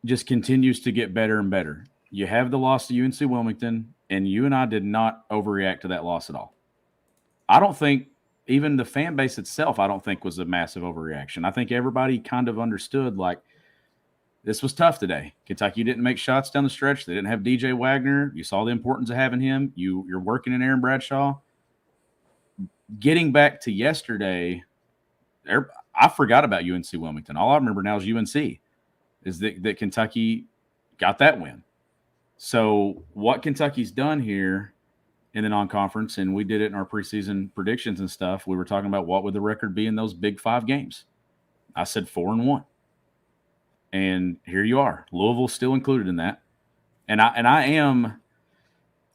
just continues to get better and better. You have the loss to UNC Wilmington, and you and I did not overreact to that loss at all. I don't think even the fan base itself, I don't think was a massive overreaction. I think everybody kind of understood like this was tough today. Kentucky didn't make shots down the stretch. They didn't have DJ Wagner. You saw the importance of having him. You're working in Aaron Bradshaw. Getting back to yesterday, I forgot about UNC Wilmington. All I remember now is UNC, is that Kentucky got that win. So what Kentucky's done here in the non-conference, and we did it in our preseason predictions and stuff, we were talking about what would the record be in those big 5 games. I said 4-1. And here you are. Louisville's still included in that. And I am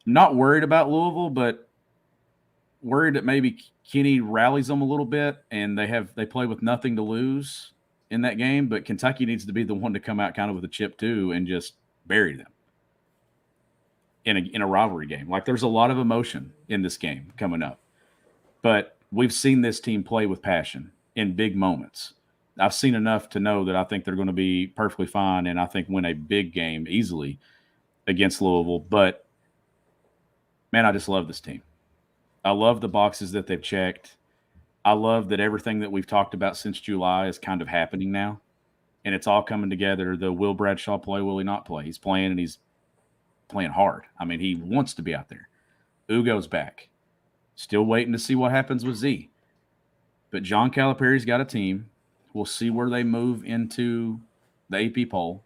not worried about Louisville, but worried that maybe Kenny rallies them a little bit and they play with nothing to lose in that game. But Kentucky needs to be the one to come out kind of with a chip too and just bury them in a rivalry game. Like there's a lot of emotion in this game coming up. But we've seen this team play with passion in big moments. I've seen enough to know that I think they're going to be perfectly fine and I think win a big game easily against Louisville. But, man, I just love this team. I love the boxes that they've checked. I love that everything that we've talked about since July is kind of happening now, and it's all coming together. The will Bradshaw play, will he not play? He's playing, and he's playing hard. I mean, he wants to be out there. Ugo's back. Still waiting to see what happens with Z. But John Calipari's got a team. We'll see where they move into the AP poll.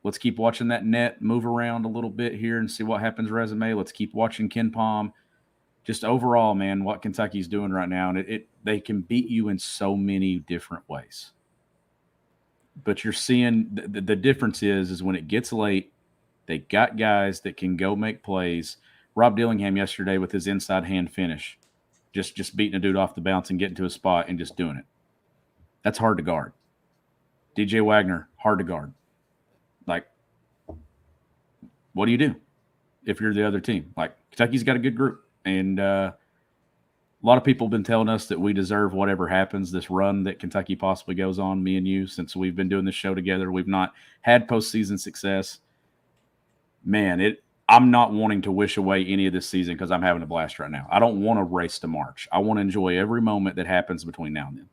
Let's keep watching that net move around a little bit here and see what happens resume. Let's keep watching Ken Palm. Just overall, man, what Kentucky's doing right now. And they can beat you in so many different ways. But you're seeing the difference is when it gets late, they got guys that can go make plays. Rob Dillingham yesterday with his inside hand finish, just beating a dude off the bounce and getting to a spot and just doing it. That's hard to guard. DJ Wagner, hard to guard. Like, what do you do if you're the other team? Like, Kentucky's got a good group. And a lot of people have been telling us that we deserve whatever happens, this run that Kentucky possibly goes on, me and you, since we've been doing this show together. We've not had postseason success. Man, I'm not wanting to wish away any of this season because I'm having a blast right now. I don't want to race to March. I want to enjoy every moment that happens between now and then.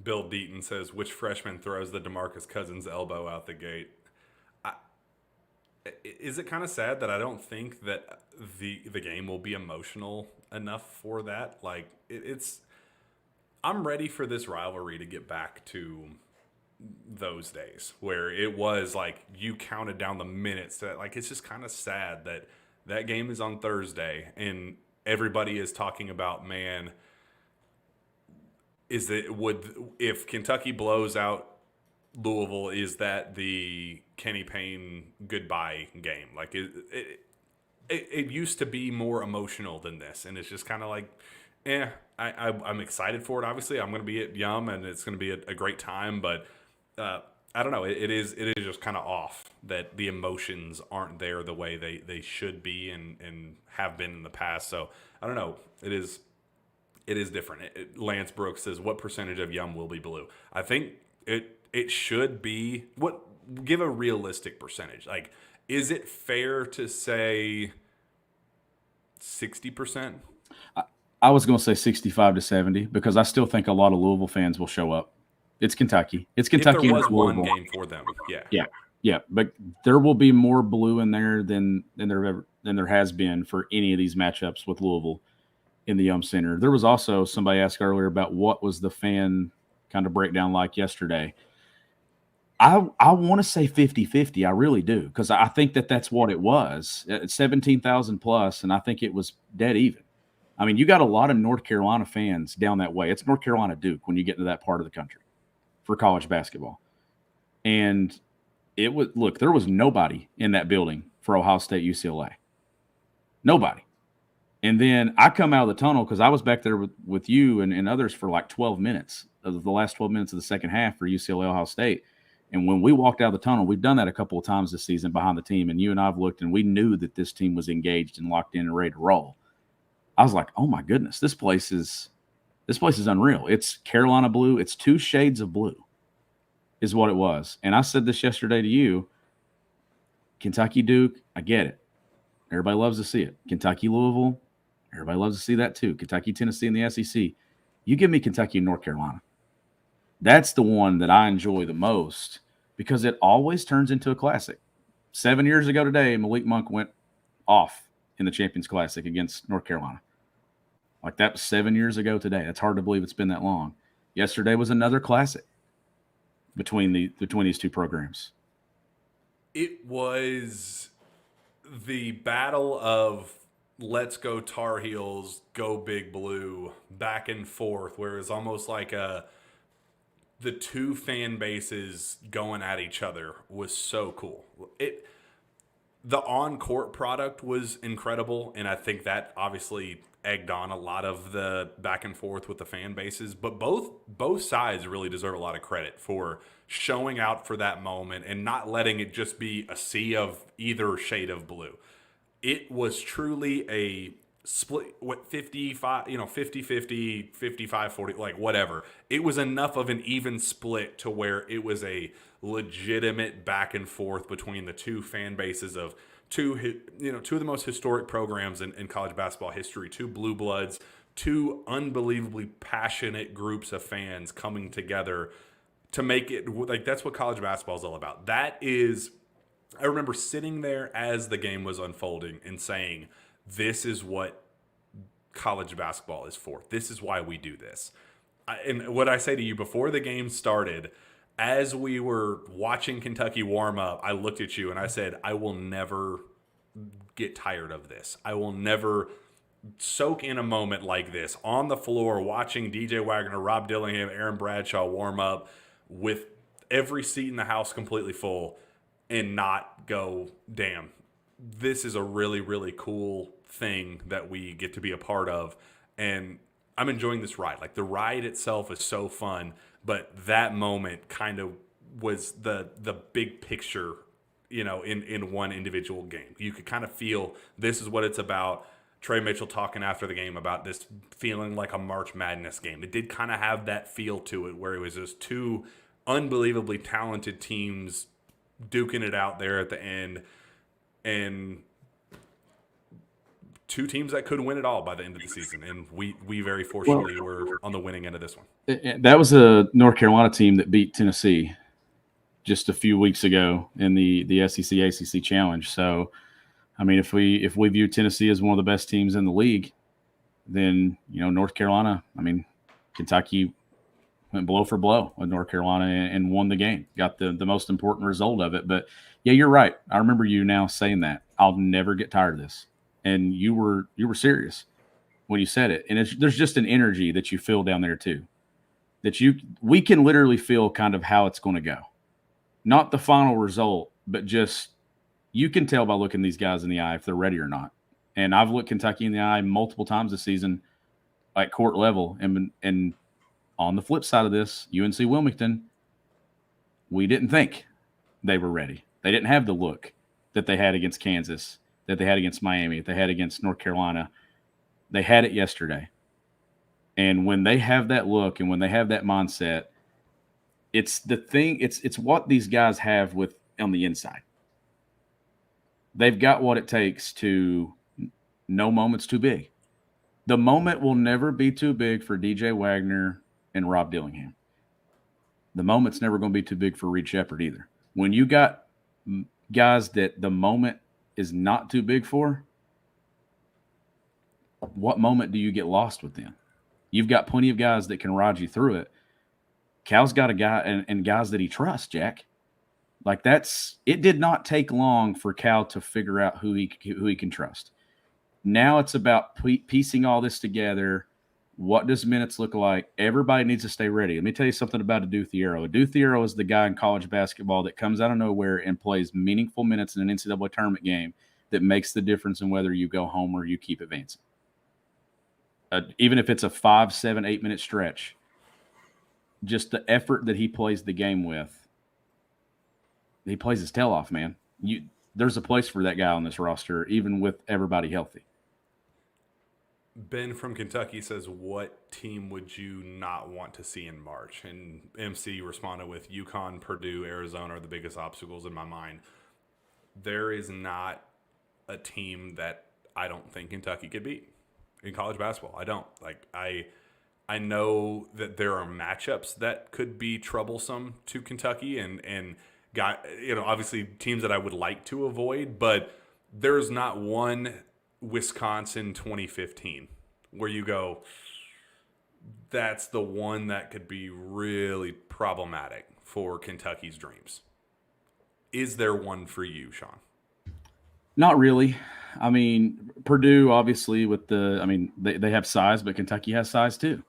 Bill Deaton says, which freshman throws the DeMarcus Cousins elbow out the gate? Is it kind of sad that I don't think that the game will be emotional enough for that? Like, I'm ready for this rivalry to get back to those days where it was like you counted down the minutes. Like, it's just kind of sad that game is on Thursday and everybody is talking about, man, if Kentucky blows out Louisville, is that the Kenny Payne goodbye game? Like it used to be more emotional than this, and it's just kind of like, I'm excited for it. Obviously, I'm going to be at Yum, and it's going to be a great time. But I don't know. It is just kind of off that the emotions aren't there the way they should be and have been in the past. So I don't know. It is different. Lance Brooks says, what percentage of Yum will be blue? I think it should be, give a realistic percentage. Like, is it fair to say 60%? I was going to say 65 to 70 because I still think a lot of Louisville fans will show up. It's Kentucky. It's Kentucky. If there was one game for them, yeah. But there will be more blue in there than there has been for any of these matchups with Louisville in the Yum Center. There was also somebody asked earlier about what was the fan kind of breakdown like yesterday. I want to say 50-50. I really do, because I think that's what it was. 17,000 plus, and I think it was dead even. I mean, you got a lot of North Carolina fans down that way. It's North Carolina Duke when you get to that part of the country for college basketball. And there was nobody in that building for Ohio State UCLA. Nobody. And then I come out of the tunnel because I was back there with you and others for like 12 minutes of the last 12 minutes of the second half for UCLA Ohio State. And when we walked out of the tunnel, we've done that a couple of times this season behind the team, and you and I have looked, and we knew that this team was engaged and locked in and ready to roll. I was like, oh my goodness, this place is unreal. It's Carolina blue. It's 2 shades of blue is what it was. And I said this yesterday to you, Kentucky Duke, I get it. Everybody loves to see it. Kentucky Louisville, Everybody loves to see that too. Kentucky, Tennessee, and the SEC. You give me Kentucky and North Carolina. That's the one that I enjoy the most because it always turns into a classic. 7 years ago today, Malik Monk went off in the Champions Classic against North Carolina. Like that was 7 years ago today. That's hard to believe it's been that long. Yesterday was another classic between these two programs. It was the battle of let's go Tar Heels, go Big Blue, back and forth, where it's almost like the two fan bases going at each other was so cool. The on-court product was incredible, and I think that obviously egged on a lot of the back and forth with the fan bases. But both sides really deserve a lot of credit for showing out for that moment and not letting it just be a sea of either shade of blue. It was truly a split, 55, 50-50, 55-40, like whatever. It was enough of an even split to where it was a legitimate back and forth between the two fan bases of two of the most historic programs in college basketball history, two blue bloods, two unbelievably passionate groups of fans coming together to make it like that's what college basketball is all about. I remember sitting there as the game was unfolding and saying, this is what college basketball is for. This is why we do this. And what I say to you before the game started, as we were watching Kentucky warm up, I looked at you and I said, I will never get tired of this. I will never soak in a moment like this on the floor, watching DJ Wagner, Rob Dillingham, Aaron Bradshaw warm up with every seat in the house completely full and not go, damn, this is a really, really cool thing that we get to be a part of. And I'm enjoying this ride. Like the ride itself is so fun, but that moment kind of was the big picture, in one individual game. You could kind of feel this is what it's about. Trey Mitchell talking after the game about this feeling like a March Madness game. It did kind of have that feel to it where it was just two unbelievably talented teams duking it out there at the end, and two teams that could win it all by the end of the season. And we very fortunately were on the winning end of this one. That was a North Carolina team that beat Tennessee just a few weeks ago in the SEC ACC Challenge. So, I mean, if we view Tennessee as one of the best teams in the league, then North Carolina. I mean, Kentucky went blow for blow with North Carolina and won the game. Got the most important result of it. But yeah, you're right. I remember you now saying that. I'll never get tired of this. And you were serious when you said it. And there's just an energy that you feel down there too. That we can literally feel kind of how it's going to go. Not the final result, but just you can tell by looking these guys in the eye if they're ready or not. And I've looked Kentucky in the eye multiple times this season at court level. And on the flip side of this, UNC Wilmington, we didn't think they were ready. They didn't have the look that they had against Kansas, that they had against Miami, that they had against North Carolina. They had it yesterday. And when they have that look and when they have that mindset, it's the thing, it's what these guys have with on the inside. They've got what it takes to no moment's too big. The moment will never be too big for DJ Wagner and Rob Dillingham. The moment's never going to be too big for Reed Sheppard either. When you got guys that the moment is not too big for, what moment do you get lost with them? You've got plenty of guys that can ride you through it. Cal's got a guy and guys that he trusts, Jack. Like it did not take long for Cal to figure out who he can trust. Now it's about piecing all this together. What does minutes look like? Everybody needs to stay ready. Let me tell you something about Adu Thiero. Adu Thiero is the guy in college basketball that comes out of nowhere and plays meaningful minutes in an NCAA tournament game that makes the difference in whether you go home or you keep advancing. Even if it's a 5, 7, 8 minute stretch, just the effort that he plays the game with, he plays his tail off, man. There's a place for that guy on this roster, even with everybody healthy. Ben from Kentucky says, what team would you not want to see in March? And MC responded with UConn, Purdue, Arizona are the biggest obstacles in my mind. There is not a team that I don't think Kentucky could beat. in college basketball. I don't. Like I know that there are matchups that could be troublesome to Kentucky and got, obviously teams that I would like to avoid, but there's not one Wisconsin 2015 where you go, that's the one that could be really problematic for Kentucky's dreams. Is there one for you, Sean? Not really. I mean, Purdue, obviously, they have size, but Kentucky has size too.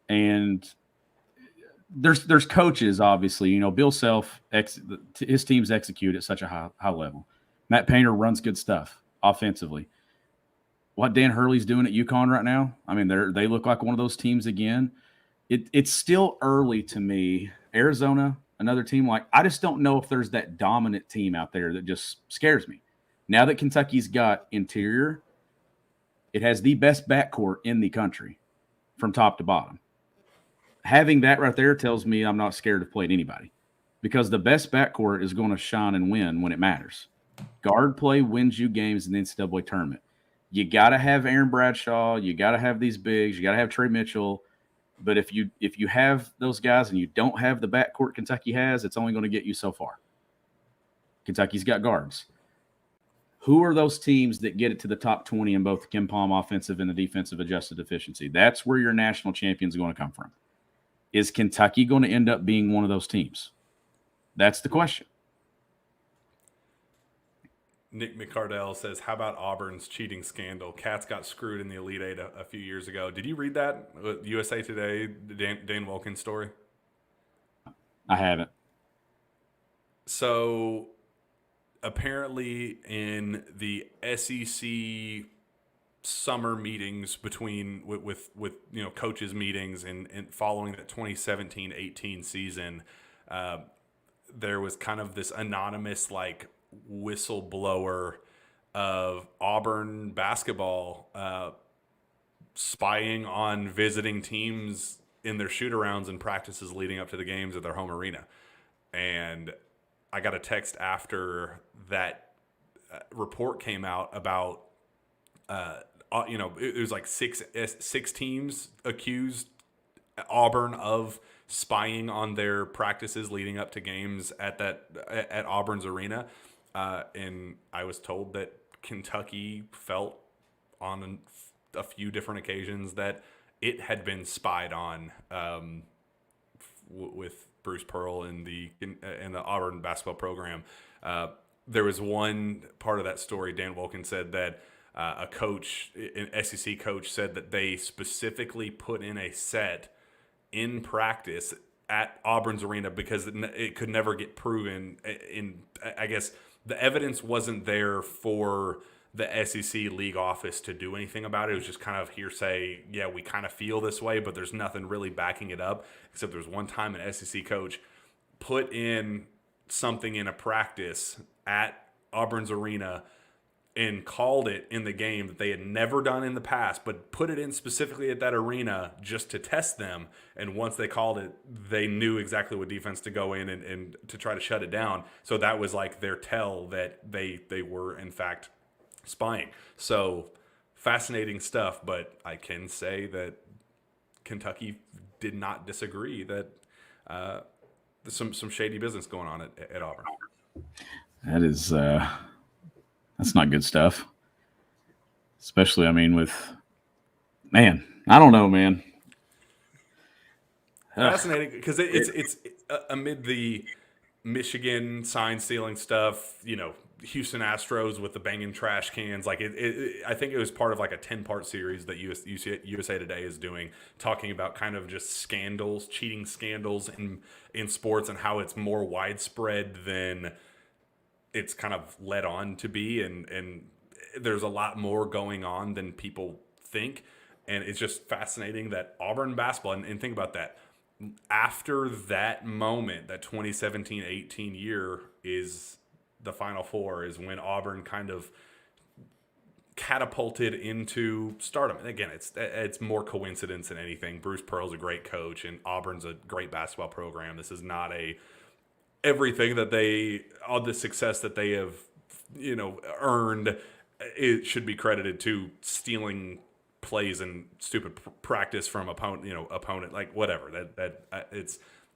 And there's coaches, obviously. Bill Self, his teams execute at such a high level. Matt Painter runs good stuff offensively. What Dan Hurley's doing at UConn right now, I mean, they look like one of those teams again. It's still early to me. Arizona, another team, I just don't know if there's that dominant team out there that just scares me. Now that Kentucky's got interior, it has the best backcourt in the country from top to bottom. Having that right there tells me I'm not scared of playing anybody, because the best backcourt is going to shine and win when it matters. Guard play wins you games in the NCAA tournament. You got to have Aaron Bradshaw. You got to have these bigs. You got to have Trey Mitchell. But if you have those guys and you don't have the backcourt Kentucky has, it's only going to get you so far. Kentucky's got guards. Who are those teams that get it to the top 20 in both the KenPom offensive and the defensive adjusted efficiency? That's where your national champions are going to come from. Is Kentucky going to end up being one of those teams? That's the question. Nick McCardell says, how about Auburn's cheating scandal? Cats got screwed in the Elite Eight a few years ago. Did you read that? USA Today, Dan Wilkins story? I haven't. So apparently in the SEC summer meetings with coaches meetings and following the 2017-18 season, there was kind of this anonymous whistleblower of Auburn basketball spying on visiting teams in their shoot-arounds and practices leading up to the games at their home arena. And I got a text after that report came out about it was six teams accused Auburn of spying on their practices leading up to games at Auburn's arena. And I was told that Kentucky felt on a few different occasions that it had been spied on with Bruce Pearl and the Auburn basketball program. There was one part of that story. Dan Wilkins said that a coach, an SEC coach, said that they specifically put in a set in practice at Auburn's arena because it could never get proven. I guess the evidence wasn't there for the SEC league office to do anything about it. It was just kind of hearsay. Yeah, we kind of feel this way, but there's nothing really backing it up. Except there's one time an SEC coach put in something in a practice at Auburn's arena and called it in the game that they had never done in the past, but put it in specifically at that arena just to test them. And once they called it, they knew exactly what defense to go in and to try to shut it down. So that was their tell that they were, in fact, spying. So fascinating stuff, but I can say that Kentucky did not disagree that there's some shady business going on at Auburn. That is that's not good stuff. Especially, I don't know, man. Fascinating because it's amid the Michigan sign stealing stuff, Houston Astros with the banging trash cans. I think it was part of a 10-part series that USA Today is doing, talking about kind of just scandals, cheating scandals in sports and how it's more widespread than it's kind of led on to be. And there's a lot more going on than people think. And it's just fascinating that Auburn basketball, and think about that, after that moment, that 2017-18 year is the Final Four, is when Auburn kind of catapulted into stardom. And again, it's more coincidence than anything. Bruce Pearl's a great coach, and Auburn's a great basketball program. This is not everything that all the success that they have, earned, it should be credited to stealing plays and stupid practice from opponent, like whatever.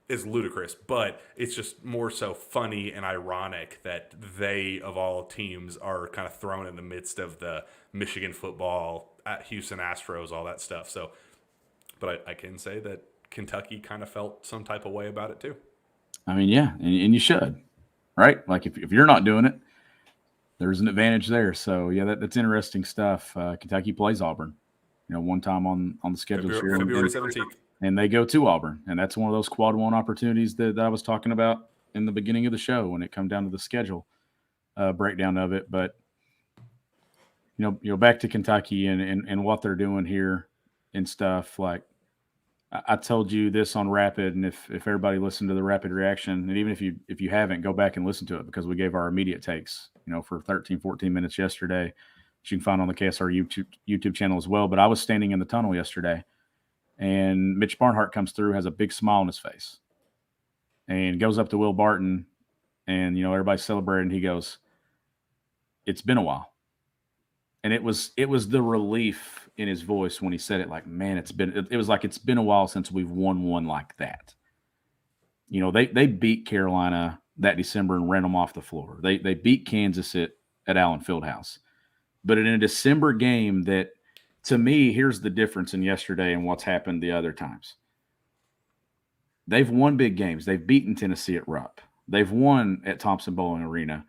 It's ludicrous, but it's just more so funny and ironic that they, of all teams, are kind of thrown in the midst of the Michigan football, at Houston Astros, all that stuff. So, but I can say that Kentucky kind of felt some type of way about it too. I mean, yeah, and you should, right? Like if you're not doing it, there's an advantage there. So yeah, that's interesting stuff. Kentucky plays Auburn, one time on the schedule this year. February 17th. And they go to Auburn. And that's one of those quad one opportunities that I was talking about in the beginning of the show when it come down to the schedule breakdown of it. But, back to Kentucky and what they're doing here and stuff. Like I told you this on Rapid, and if everybody listened to the Rapid reaction, and even if you haven't, go back and listen to it because we gave our immediate takes, for 13, 14 minutes yesterday, which you can find on the KSR YouTube channel as well. But I was standing in the tunnel yesterday, and Mitch Barnhart comes through, has a big smile on his face, and goes up to Will Barton, and everybody's celebrating. He goes, "It's been a while," and it was the relief in his voice when he said it. Like, man, it was like it's been a while since we've won one like that. They beat Carolina that December and ran them off the floor. They beat Kansas at Allen Fieldhouse, but in a December game that. To me, here's the difference in yesterday and what's happened the other times. They've won big games. They've beaten Tennessee at Rupp. They've won at Thompson-Boling Arena.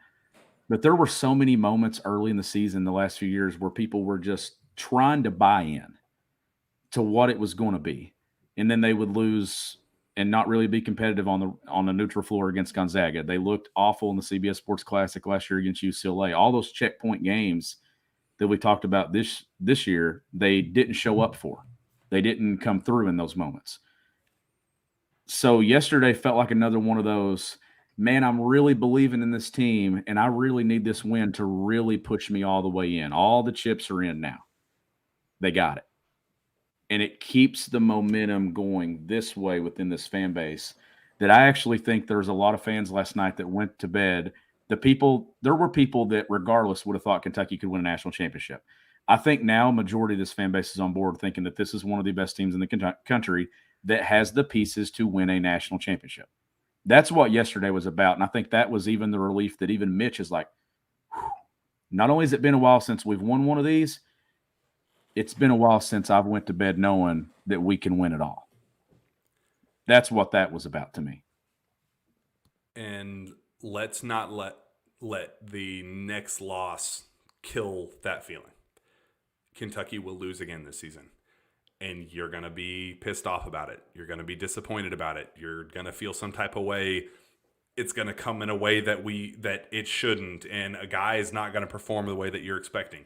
But there were so many moments early in the season the last few years where people were just trying to buy in to what it was going to be. And then they would lose and not really be competitive on the neutral floor against Gonzaga. They looked awful in the CBS Sports Classic last year against UCLA. All those checkpoint games that we talked about this year, they didn't show up for. They didn't come through in those moments. So yesterday felt like another one of those, man, I'm really believing in this team, and I really need this win to really push me all the way in. All the chips are in now. They got it. And it keeps the momentum going this way within this fan base that I actually think there's a lot of fans last night that went to bed. There were people that regardless would have thought Kentucky could win a national championship. I think now a majority of this fan base is on board thinking that this is one of the best teams in the country that has the pieces to win a national championship. That's what yesterday was about. And I think that was even the relief that even Mitch is like, whew. Not only has it been a while since we've won one of these, it's been a while since I've went to bed knowing that we can win it all. That's what that was about to me. And let's not let the next loss kill that feeling. Kentucky will lose again this season, and you're going to be pissed off about it. You're going to be disappointed about it. You're going to feel some type of way. It's going to come in a way that it shouldn't, and a guy is not going to perform the way that you're expecting.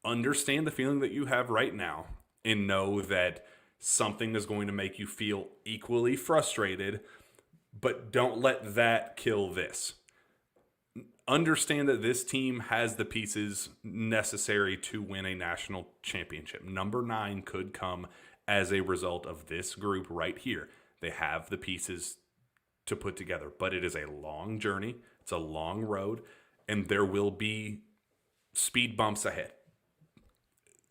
Understand the feeling that you have right now and know that something is going to make you feel equally frustrated, but don't let that kill this. Understand that this team has the pieces necessary to win a national championship. Number 9 could come as a result of this group right here. They have the pieces to put together, but it is a long journey. It's a long road, and there will be speed bumps ahead.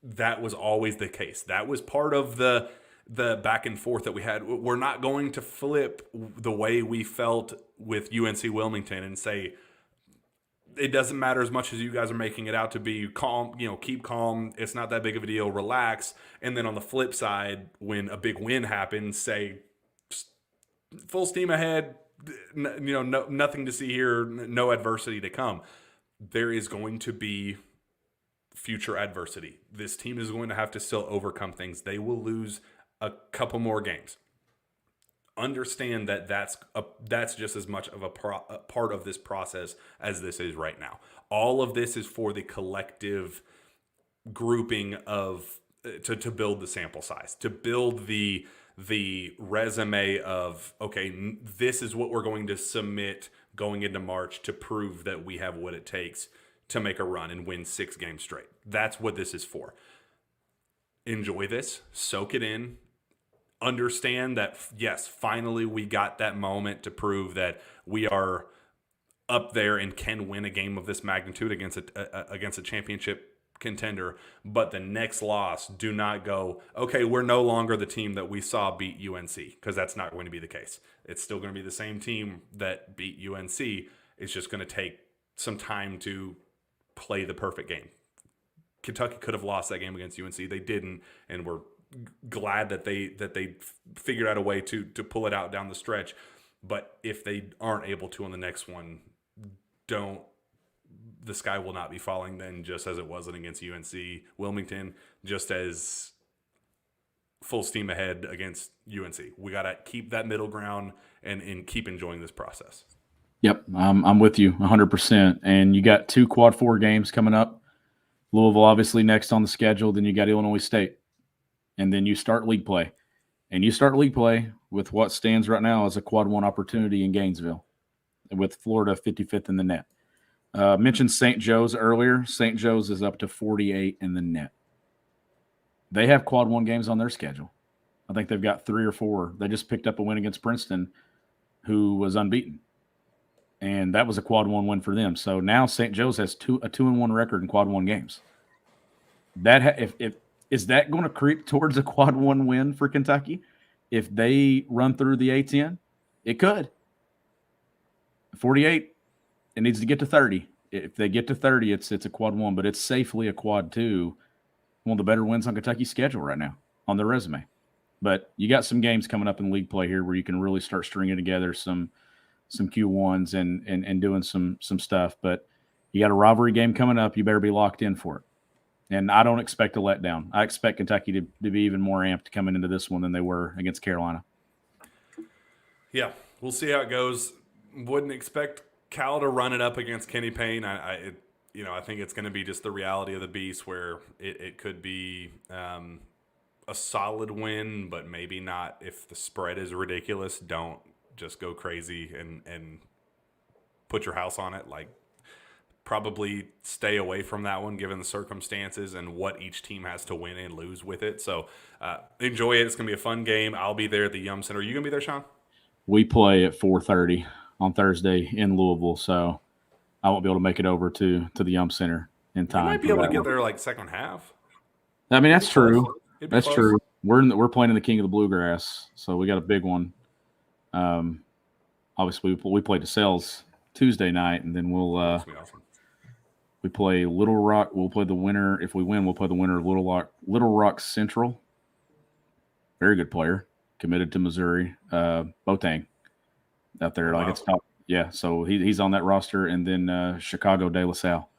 That was always the case. That was part of the back and forth that we had. We're not going to flip the way we felt with UNC Wilmington and say, it doesn't matter as much as you guys are making it out to be. Calm, keep calm. It's not that big of a deal. Relax. And then on the flip side, when a big win happens, say, full steam ahead. Nothing to see here. No adversity to come. There is going to be future adversity. This team is going to have to still overcome things. They will lose a couple more games. Understand that that's just as much of a part of this process as this is right now. All of this is for the collective grouping of to build the sample size, to build the resume of, okay, this is what we're going to submit going into March to prove that we have what it takes to make a run and win 6 games straight. That's what this is for. Enjoy this, soak it in. Understand that, yes, finally we got that moment to prove that we are up there and can win a game of this magnitude against a championship contender, but the next loss, do not go, okay, we're no longer the team that we saw beat UNC, because that's not going to be the case. It's still going to be the same team that beat UNC. It's just going to take some time to play the perfect game. Kentucky could have lost that game against UNC. They didn't, and we're glad that they figured out a way to pull it out down the stretch. But if they aren't able to on the next one, the sky will not be falling then, just as it wasn't against UNC. Wilmington, just as full steam ahead against UNC. We got to keep that middle ground and keep enjoying this process. Yep, I'm with you 100%. And you got 2 quad 4 games coming up. Louisville obviously next on the schedule. Then you got Illinois State. And then you start league play. And you start league play with what stands right now as a quad 1 opportunity in Gainesville, with Florida 55th in the net. Mentioned St. Joe's earlier. St. Joe's is up to 48 in the net. They have quad 1 games on their schedule. I think they've got 3 or 4. They just picked up a win against Princeton, who was unbeaten. And that was a quad 1 win for them. So now St. Joe's has a 2-1 record in quad 1 games. Is that going to creep towards a quad 1 win for Kentucky if they run through the A10? It could. 48, it needs to get to 30. If they get to 30, it's a quad 1, but it's safely a quad 2. One of the better wins on Kentucky's schedule right now on their resume. But you got some games coming up in league play here where you can really start stringing together some Q1s and doing some stuff. But you got a rivalry game coming up. You better be locked in for it. And I don't expect a letdown. I expect Kentucky to be even more amped coming into this one than they were against Carolina. Yeah, we'll see how it goes. Wouldn't expect Cal to run it up against Kenny Payne. I think it's going to be just the reality of the beast, where it could be a solid win, but maybe not. If the spread is ridiculous, don't just go crazy and put your house on it. Like, probably stay away from that one given the circumstances and what each team has to win and lose with it. So enjoy it. It's going to be a fun game. I'll be there at the Yum Center. Are you going to be there, Sean? We play at 4:30 on Thursday in Louisville, so I won't be able to make it over to the Yum Center in time. You might be able to get there like second half. I mean, that's true. That's close. true. We're playing in the King of the Bluegrass, so we got a big one. Obviously, we play DeSales Tuesday night, and then That's gonna be awesome. we play Little Rock. We'll play the winner. If we win, we'll play the winner of Little Rock Central. Very good player, committed to Missouri. Boateng out there, like, it's top. Yeah, so he's on that roster, and then Chicago De La Salle.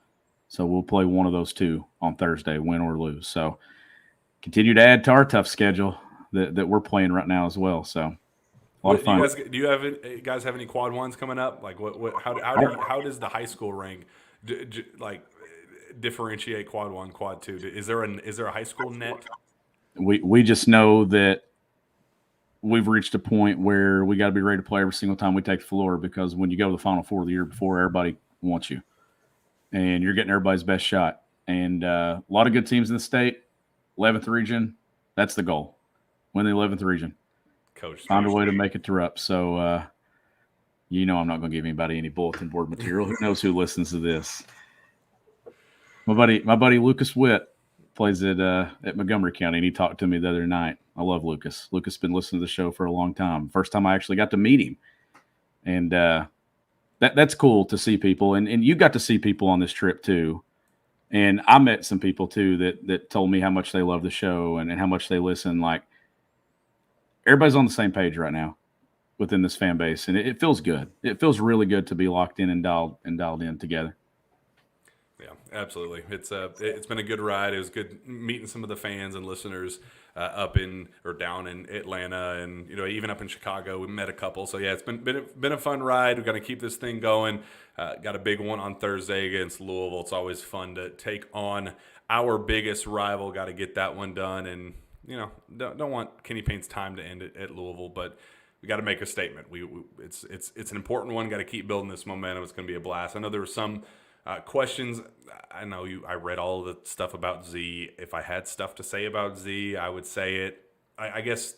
So we'll play one of those two on Thursday, win or lose. So continue to add to our tough schedule that we're playing right now as well. So a lot of fun. Do you guys have any quad ones coming up? Like how does the high school rank differentiate quad 1, quad 2? Is there a high school net? We just know that we've reached a point where we got to be ready to play every single time we take the floor, because when you go to the Final Four the year before, everybody wants you, and you're getting everybody's best shot. And a lot of good teams in the state. 11th region, that's the goal. Win the 11th region. Coach, find a way to make it to Rupp. So, I'm not going to give anybody any bulletin board material. Who knows who listens to this? My buddy Lucas Witt plays at Montgomery County, and he talked to me the other night. I love Lucas. Lucas has been listening to the show for a long time. First time I actually got to meet him. And that's cool to see people. And you got to see people on this trip too. And I met some people too that told me how much they love the show and how much they listen. Like, everybody's on the same page right now within this fan base, and it feels good. It feels really good to be locked in and dialed in together. Yeah, absolutely. It's been a good ride. It was good meeting some of the fans and listeners up in or down in Atlanta, and even up in Chicago. We met a couple. So yeah, it's been a fun ride. We're gonna keep this thing going. Got a big one on Thursday against Louisville. It's always fun to take on our biggest rival. Got to get that one done, and don't want Kenny Payne's time to end at Louisville, but we got to make a statement. It's an important one. Got to keep building this momentum. It's going to be a blast. I know there were some questions. I know I read all the stuff about Z. If I had stuff to say about Z, I would say it. I guess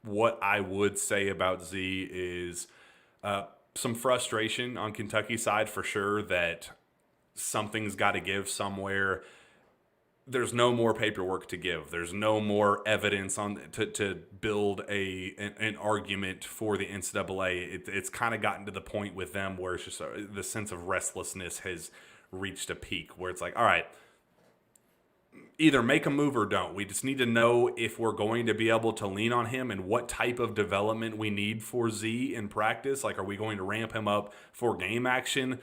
what I would say about Z is some frustration on Kentucky's side for sure, that something's got to give somewhere. There's no more paperwork to give. There's no more evidence on to build an argument for the NCAA. It's kind of gotten to the point with them where it's just the sense of restlessness has reached a peak where it's like, all right, either make a move or don't. We just need to know if we're going to be able to lean on him and what type of development we need for Z in practice. Like, are we going to ramp him up for game action?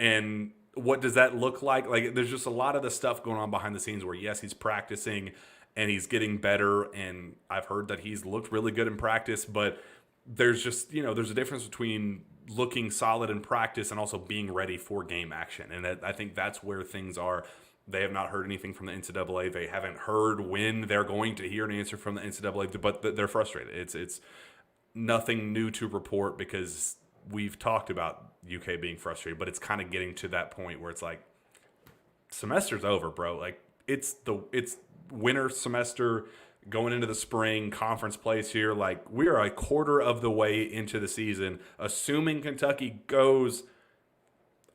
And what does that look like? Like, there's just a lot of the stuff going on behind the scenes where, yes, he's practicing and he's getting better. And I've heard that he's looked really good in practice, but there's just, there's a difference between looking solid in practice and also being ready for game action. And I think that's where things are. They have not heard anything from the NCAA. They haven't heard when they're going to hear an answer from the NCAA, but they're frustrated. It's nothing new to report because we've talked about UK being frustrated, but it's kind of getting to that point where it's like, semester's over, bro. Like, it's winter semester going into the spring, conference plays here. Like, we are a quarter of the way into the season, assuming Kentucky goes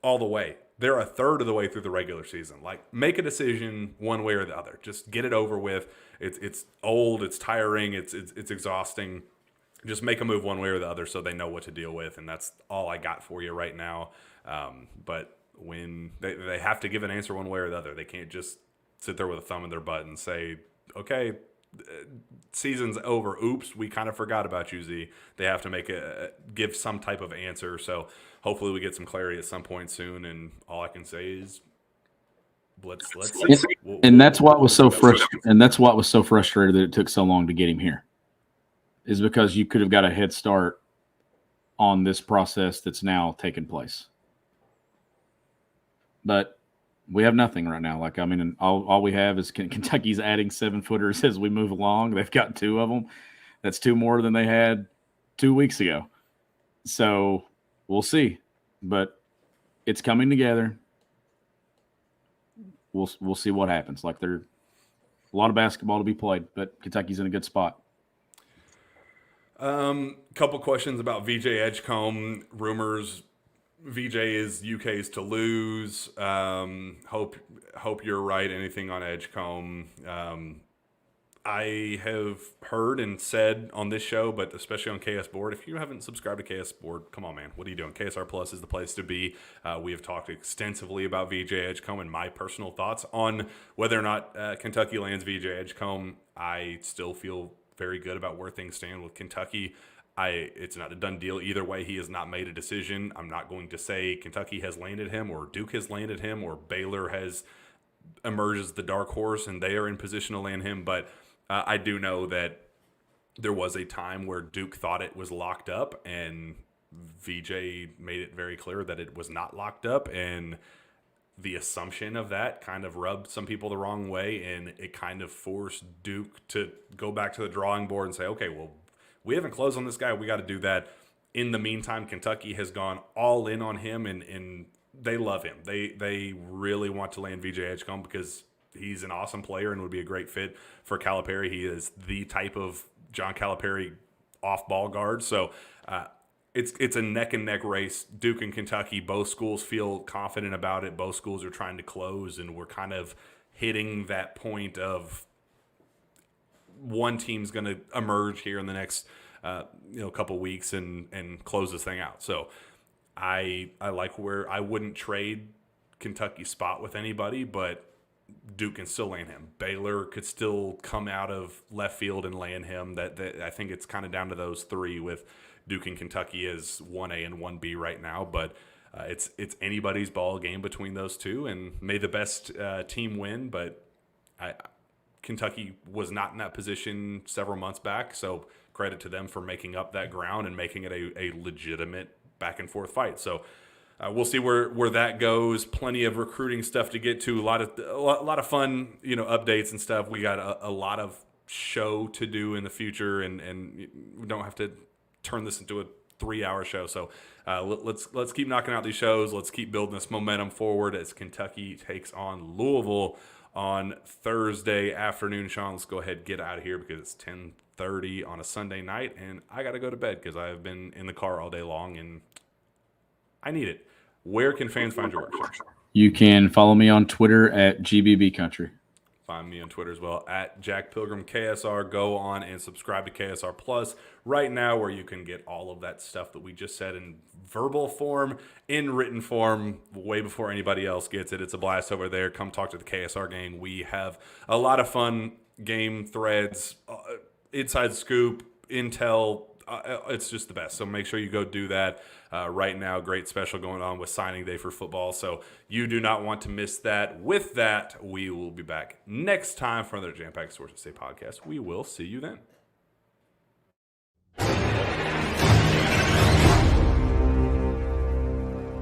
all the way. They're a third of the way through the regular season. Like, make a decision one way or the other. Just get it over with. It's old. It's tiring. It's exhausting. Just make a move one way or the other so they know what to deal with, and that's all I got for you right now. But when they have to give an answer one way or the other, they can't just sit there with a thumb in their butt and say, okay, season's over. Oops, we kind of forgot about you, Z. They have to give some type of answer. So hopefully we get some clarity at some point soon. And all I can say is let's see. And that's what was so frustrating. And that's what was so frustrating that it took so long to get him here. Is because you could have got a head start on this process that's now taking place. But we have nothing right now. Like, I mean, all we have is Kentucky's adding 7-footers as we move along. They've got 2 of them. That's 2 more than they had 2 weeks ago. So we'll see. But it's coming together. We'll see what happens. Like, there's a lot of basketball to be played, but Kentucky's in a good spot. Couple questions about VJ Edgecombe. Rumors VJ is UK's to lose. Hope you're right. Anything on Edgecombe? I have heard and said on this show, but especially on KS Board, if you haven't subscribed to KS Board, come on, man. What are you doing? KSR Plus is the place to be. We have talked extensively about VJ Edgecombe and my personal thoughts on whether or not Kentucky lands VJ Edgecombe. I still feel very good about where things stand with Kentucky. It's not a done deal either way. He has not made a decision. I'm not going to say Kentucky has landed him or Duke has landed him or Baylor has emerged as the dark horse and they are in position to land him. But I do know that there was a time where Duke thought it was locked up and VJ made it very clear that it was not locked up, and the assumption of that kind of rubbed some people the wrong way, and it kind of forced Duke to go back to the drawing board and say, okay, well, we haven't closed on this guy. We got to do that. In the meantime, Kentucky has gone all in on him, and they love him. They really want to land VJ Edgecombe because he's an awesome player and would be a great fit for Calipari. He is the type of John Calipari off-ball guard. So it's a neck-and-neck race. Duke and Kentucky, both schools feel confident about it. Both schools are trying to close, and we're kind of hitting that point of one team's going to emerge here in the next couple weeks and close this thing out. So I like where I wouldn't trade Kentucky's spot with anybody, but Duke can still land him. Baylor could still come out of left field and land him. That I think it's kind of down to those three, with Duke and Kentucky as 1A and 1B right now. But it's anybody's ball game between those two, and may the best team win. But Kentucky was not in that position several months back, so credit to them for making up that ground and making it a legitimate back and forth fight. So we'll see where that goes. Plenty of recruiting stuff to get to. A lot of fun, updates and stuff. We got a lot of show to do in the future, and we don't have to turn this into a 3-hour show. So let's keep knocking out these shows. Let's keep building this momentum forward as Kentucky takes on Louisville on Thursday afternoon. Sean, let's go ahead and get out of here because it's 10:30 on a Sunday night, and I got to go to bed because I've been in the car all day long, and I need it. Where can fans find your work, Sean? You can follow me on Twitter at GBB Country. Find me on Twitter as well at Jack Pilgrim KSR. Go on and subscribe to KSR Plus right now, where you can get all of that stuff that we just said in verbal form, in written form, way before anybody else gets it. It's a blast over there. Come talk to the KSR gang. We have a lot of fun game threads, inside scoop, intel. It's just the best. So make sure you go do that. Right now, great special going on with signing day for football. So you do not want to miss that. With that, we will be back next time for another Jam Packed Sources Say podcast. We will see you then.